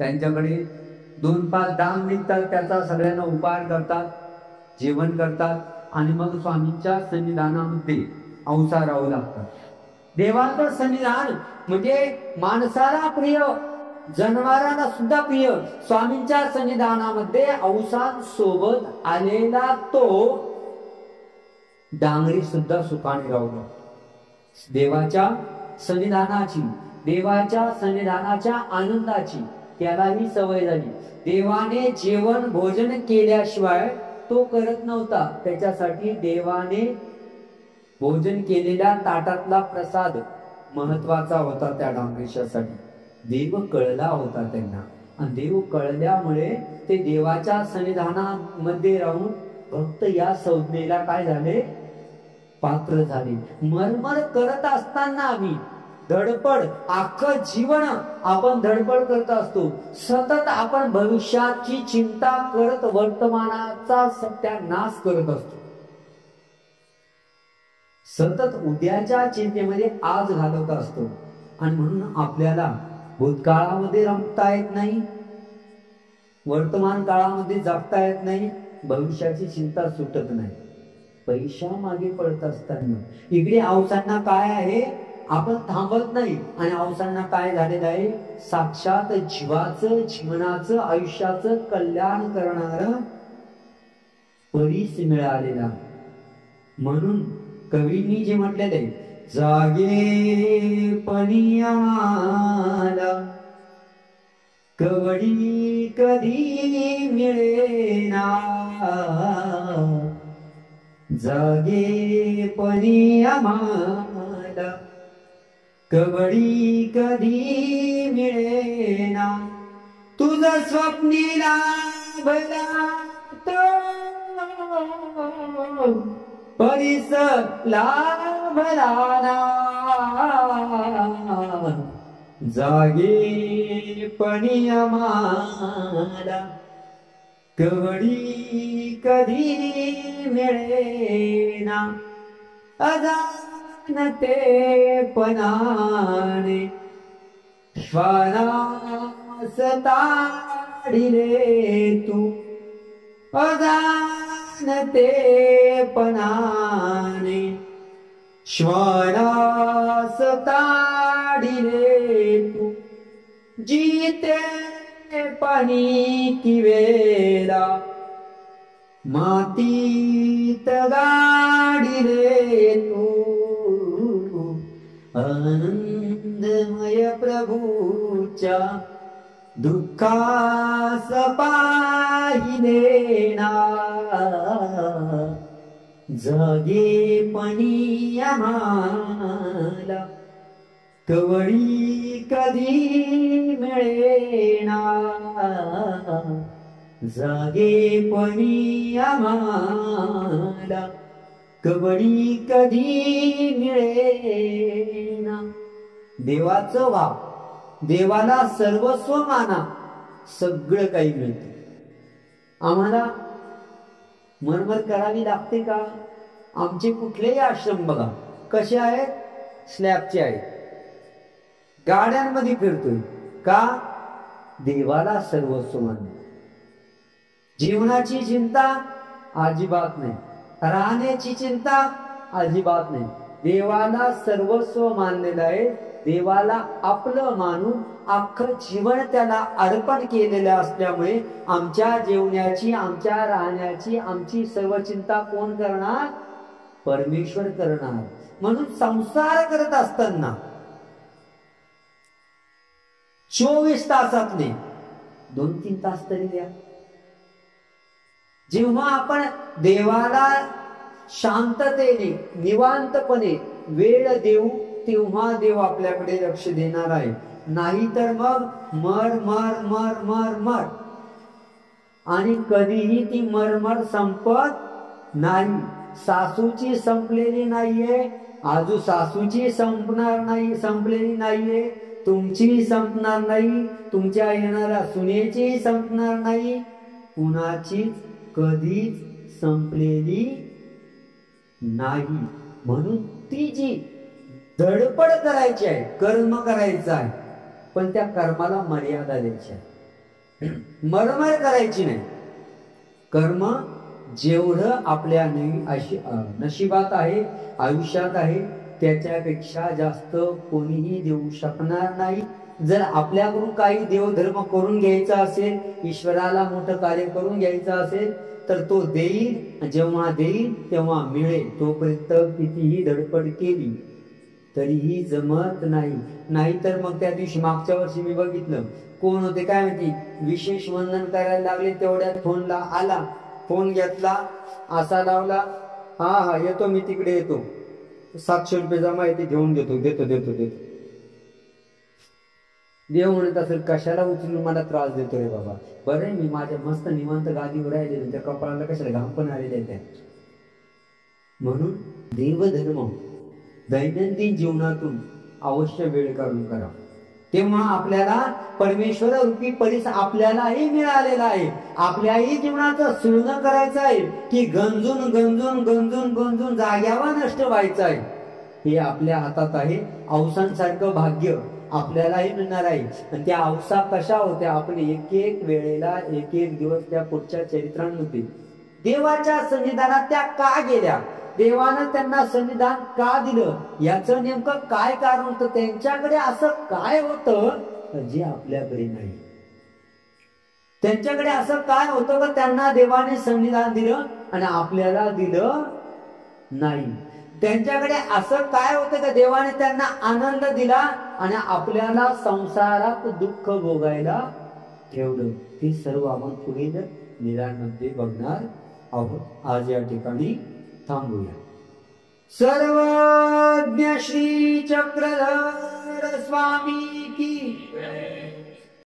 त्यांच्याकडे 2-5 दाम निघतात त्याचा सगळ्यांना उपहार करतात जेवण करतात आणि मग स्वामींच्या सन्निधानामध्ये औसा राहू लागतात. देवाचं सन्निधान म्हणजे माणसाला प्रिय जनावरांना सुद्धा प्रिय. स्वामींच्या सन्निधानामध्ये औसांसोबत आलेला तो डांगरी सुद्धा सुखाने राहू. देवाच्या सन्निधानाची देवाच्या सन्निधानाच्या आनंदाची त्यालाही सवय झाली. देवाने जेवण भोजन केल्याशिवाय तो करत नव्हता. त्याच्यासाठी देवाने भोजन केलेल्या ताटातला प्रसाद महत्वाचा होता त्या डांगरेशासाठी. देव कळला होता त्यांना आणि देव कळल्यामुळे ते देवाच्या सन्निधानामध्ये राहून भक्त या संज्ञेला काय झाले, पात्र झाले. मरमर करत असताना आम्ही धडपड, अख्खं जीवन आपण धडपड करत असतो. सतत आपण भविष्याची चिंता करत वर्तमानाचा सत्यानाश करत असतो. सतत उद्याच्या चिंतेमध्ये आज घालवत असतो. आणि म्हणून आपल्याला भूतकाळामध्ये रमता येत नाही, वर्तमान काळामध्ये जगता येत नाही, भविष्याची चिंता सुटत नाही. पैशा मागे पडत असताना इकडे अवसांना काय आहे, आपण थांबत नाही. आणि अवसांना काय झालेलं आहे, साक्षात जीवाचं, जीवनाचं, आयुष्याचं कल्याण करणारं परीस मिळालेला. म्हणून कवींनी जे म्हटलेलं आहे, जागेपणी आम्हाला कवडी कधी मिळेना, जागेपणी आम्हाला कवडी कधी मिळेना, तुझं स्वप्नीला भला परीस लाभला ना, जागेपणी आम्हाला कवडी कधी मिळेना, अजाणतेपणाने श्वानास ताडिले तू, अजाणतेपणाने श्वानास ताडिले तू, जीते पाणी किवेला मातीत गाडिले तू, आनंदमय प्रभूच्या दुःखास पाहिले ना, जागेपणी आम्हाला कवडी कधी मिळेना, जागेपणी आम्हाला कवडी कधी मिळेना. देवाचं वाव, देवाला सर्वस्व माना, सगळं काही मिळतं. आम्हाला मरमर करावी लागते का? आमचे कुठलेही आश्रम बघा कसे आहेत, स्लॅबचे आहेत, गाड्यांमध्ये फिरतोय का? देवाला सर्वस्व मान. जीवनाची चिंता अजिबात नाही, राहण्याची चिंता अजिबात नाही. देवाला सर्वस्व मानलेलं आहे. देवाला आपलं मानून अख्खं जीवन त्याला अर्पण केलेलं असल्यामुळे आमच्या जेवण्याची, आमच्या राहण्याची, आमची सर्व चिंता कोण करणार? परमेश्वर करणार. म्हणून संसार करत असताना 24 तासातले 2-3 तास तरी द्या. जेव्हा आपण देवाला शांततेने, निवांतपणे वेळ देऊ, तेव्हा देव आपल्याकडे लक्ष देणार आहे. नाहीतर मग मर मर मर मर मर, आणि कधीही ती मरमर संपत नाही. सासूची संपलेली नाहीये, आजू सासूची संपणार नाही, संपलेली नाहीये, तुमची संपणार नाही, तुमच्या येणाऱ्या सुनेची संपणार नाही, कुणाचीच कधीच संपलेली नाही. म्हणून ती जी धडपड करायची आहे, कर्म करायचं आहे, पण त्या कर्माला मर्यादा द्यायची आहे. मरमर करायची नाही. कर्म जेवढं आपल्या नशिबात आहे, आयुष्यात आहे, त्याच्यापेक्षा जास्त कोणीही देऊ शकणार नाही. जर आपल्याकडून काही देवधर्म करून घ्यायचा असेल, ईश्वराला मोठं कार्य करून घ्यायचं असेल, तर तो देईल. जेव्हा देईल तेव्हा मिळेल. तोपर्यंत कितीही धडपड केली तरीही जमत नाही. नाहीतर मग त्या दिवशी मागच्या वर्षी मी बघितलं, कोण होते काय माहिती, विशेष वंदन करायला लागले, तेवढ्यात फोनला आला, फोन घेतला, असा लावला, हा हा येतो मी, तिकडे येतो, 700 रुपये जमा येते, घेऊन देतो, देतो देतो देतो. देव म्हणत असेल कशाला उचलून मला त्रास देतो रे बाबा, बरं मी माझ्या मस्त निवांत गादीवर राहिले, त्या कपाळाला कशाला घाम पण आलेले त्या. म्हणून देवधर्म दैनंदिन जीवनातून अवश्य वेळ काढून करा, तेव्हा आपल्याला परमेश्वर रूपी परिस आपल्यालाही मिळालेला आहे. आपल्याही जीवनाचं सुन्न करायचं आहे की गंजून गंजून गंजून गंजून जाग्यावर नष्ट व्हायचं आहे, हे आपल्या हातात आहे. औसांसारखं भाग्य आपल्यालाही मिळणार आहे. आणि त्या औसा कशा होत्या, आपण एक एक वेळेला एक एक दिवस त्या पुढच्या चरित्रांमध्ये देवाच्या सन्निधानात त्या का गेल्या, देवानं त्यांना संविधान का दिलं, याचं नेमकं काय कारण होतं, त्यांच्याकडे असं काय होतं जे आपल्याकडे नाही. त्यांच्याकडे असं काय होतं का त्यांना देवाने संविधान दिलं आणि आपल्याला दिलं नाही. त्यांच्याकडे असं काय होतं का देवाने त्यांना आनंद दिला आणि आपल्याला संसारात दुःख भोगायला ठेवलं. ते सर्व आपण पुढील लीलांमध्ये बघणार आहोत. आज या ठिकाणी थांबूया. सर्वज्ञ श्री चक्रधर स्वामी की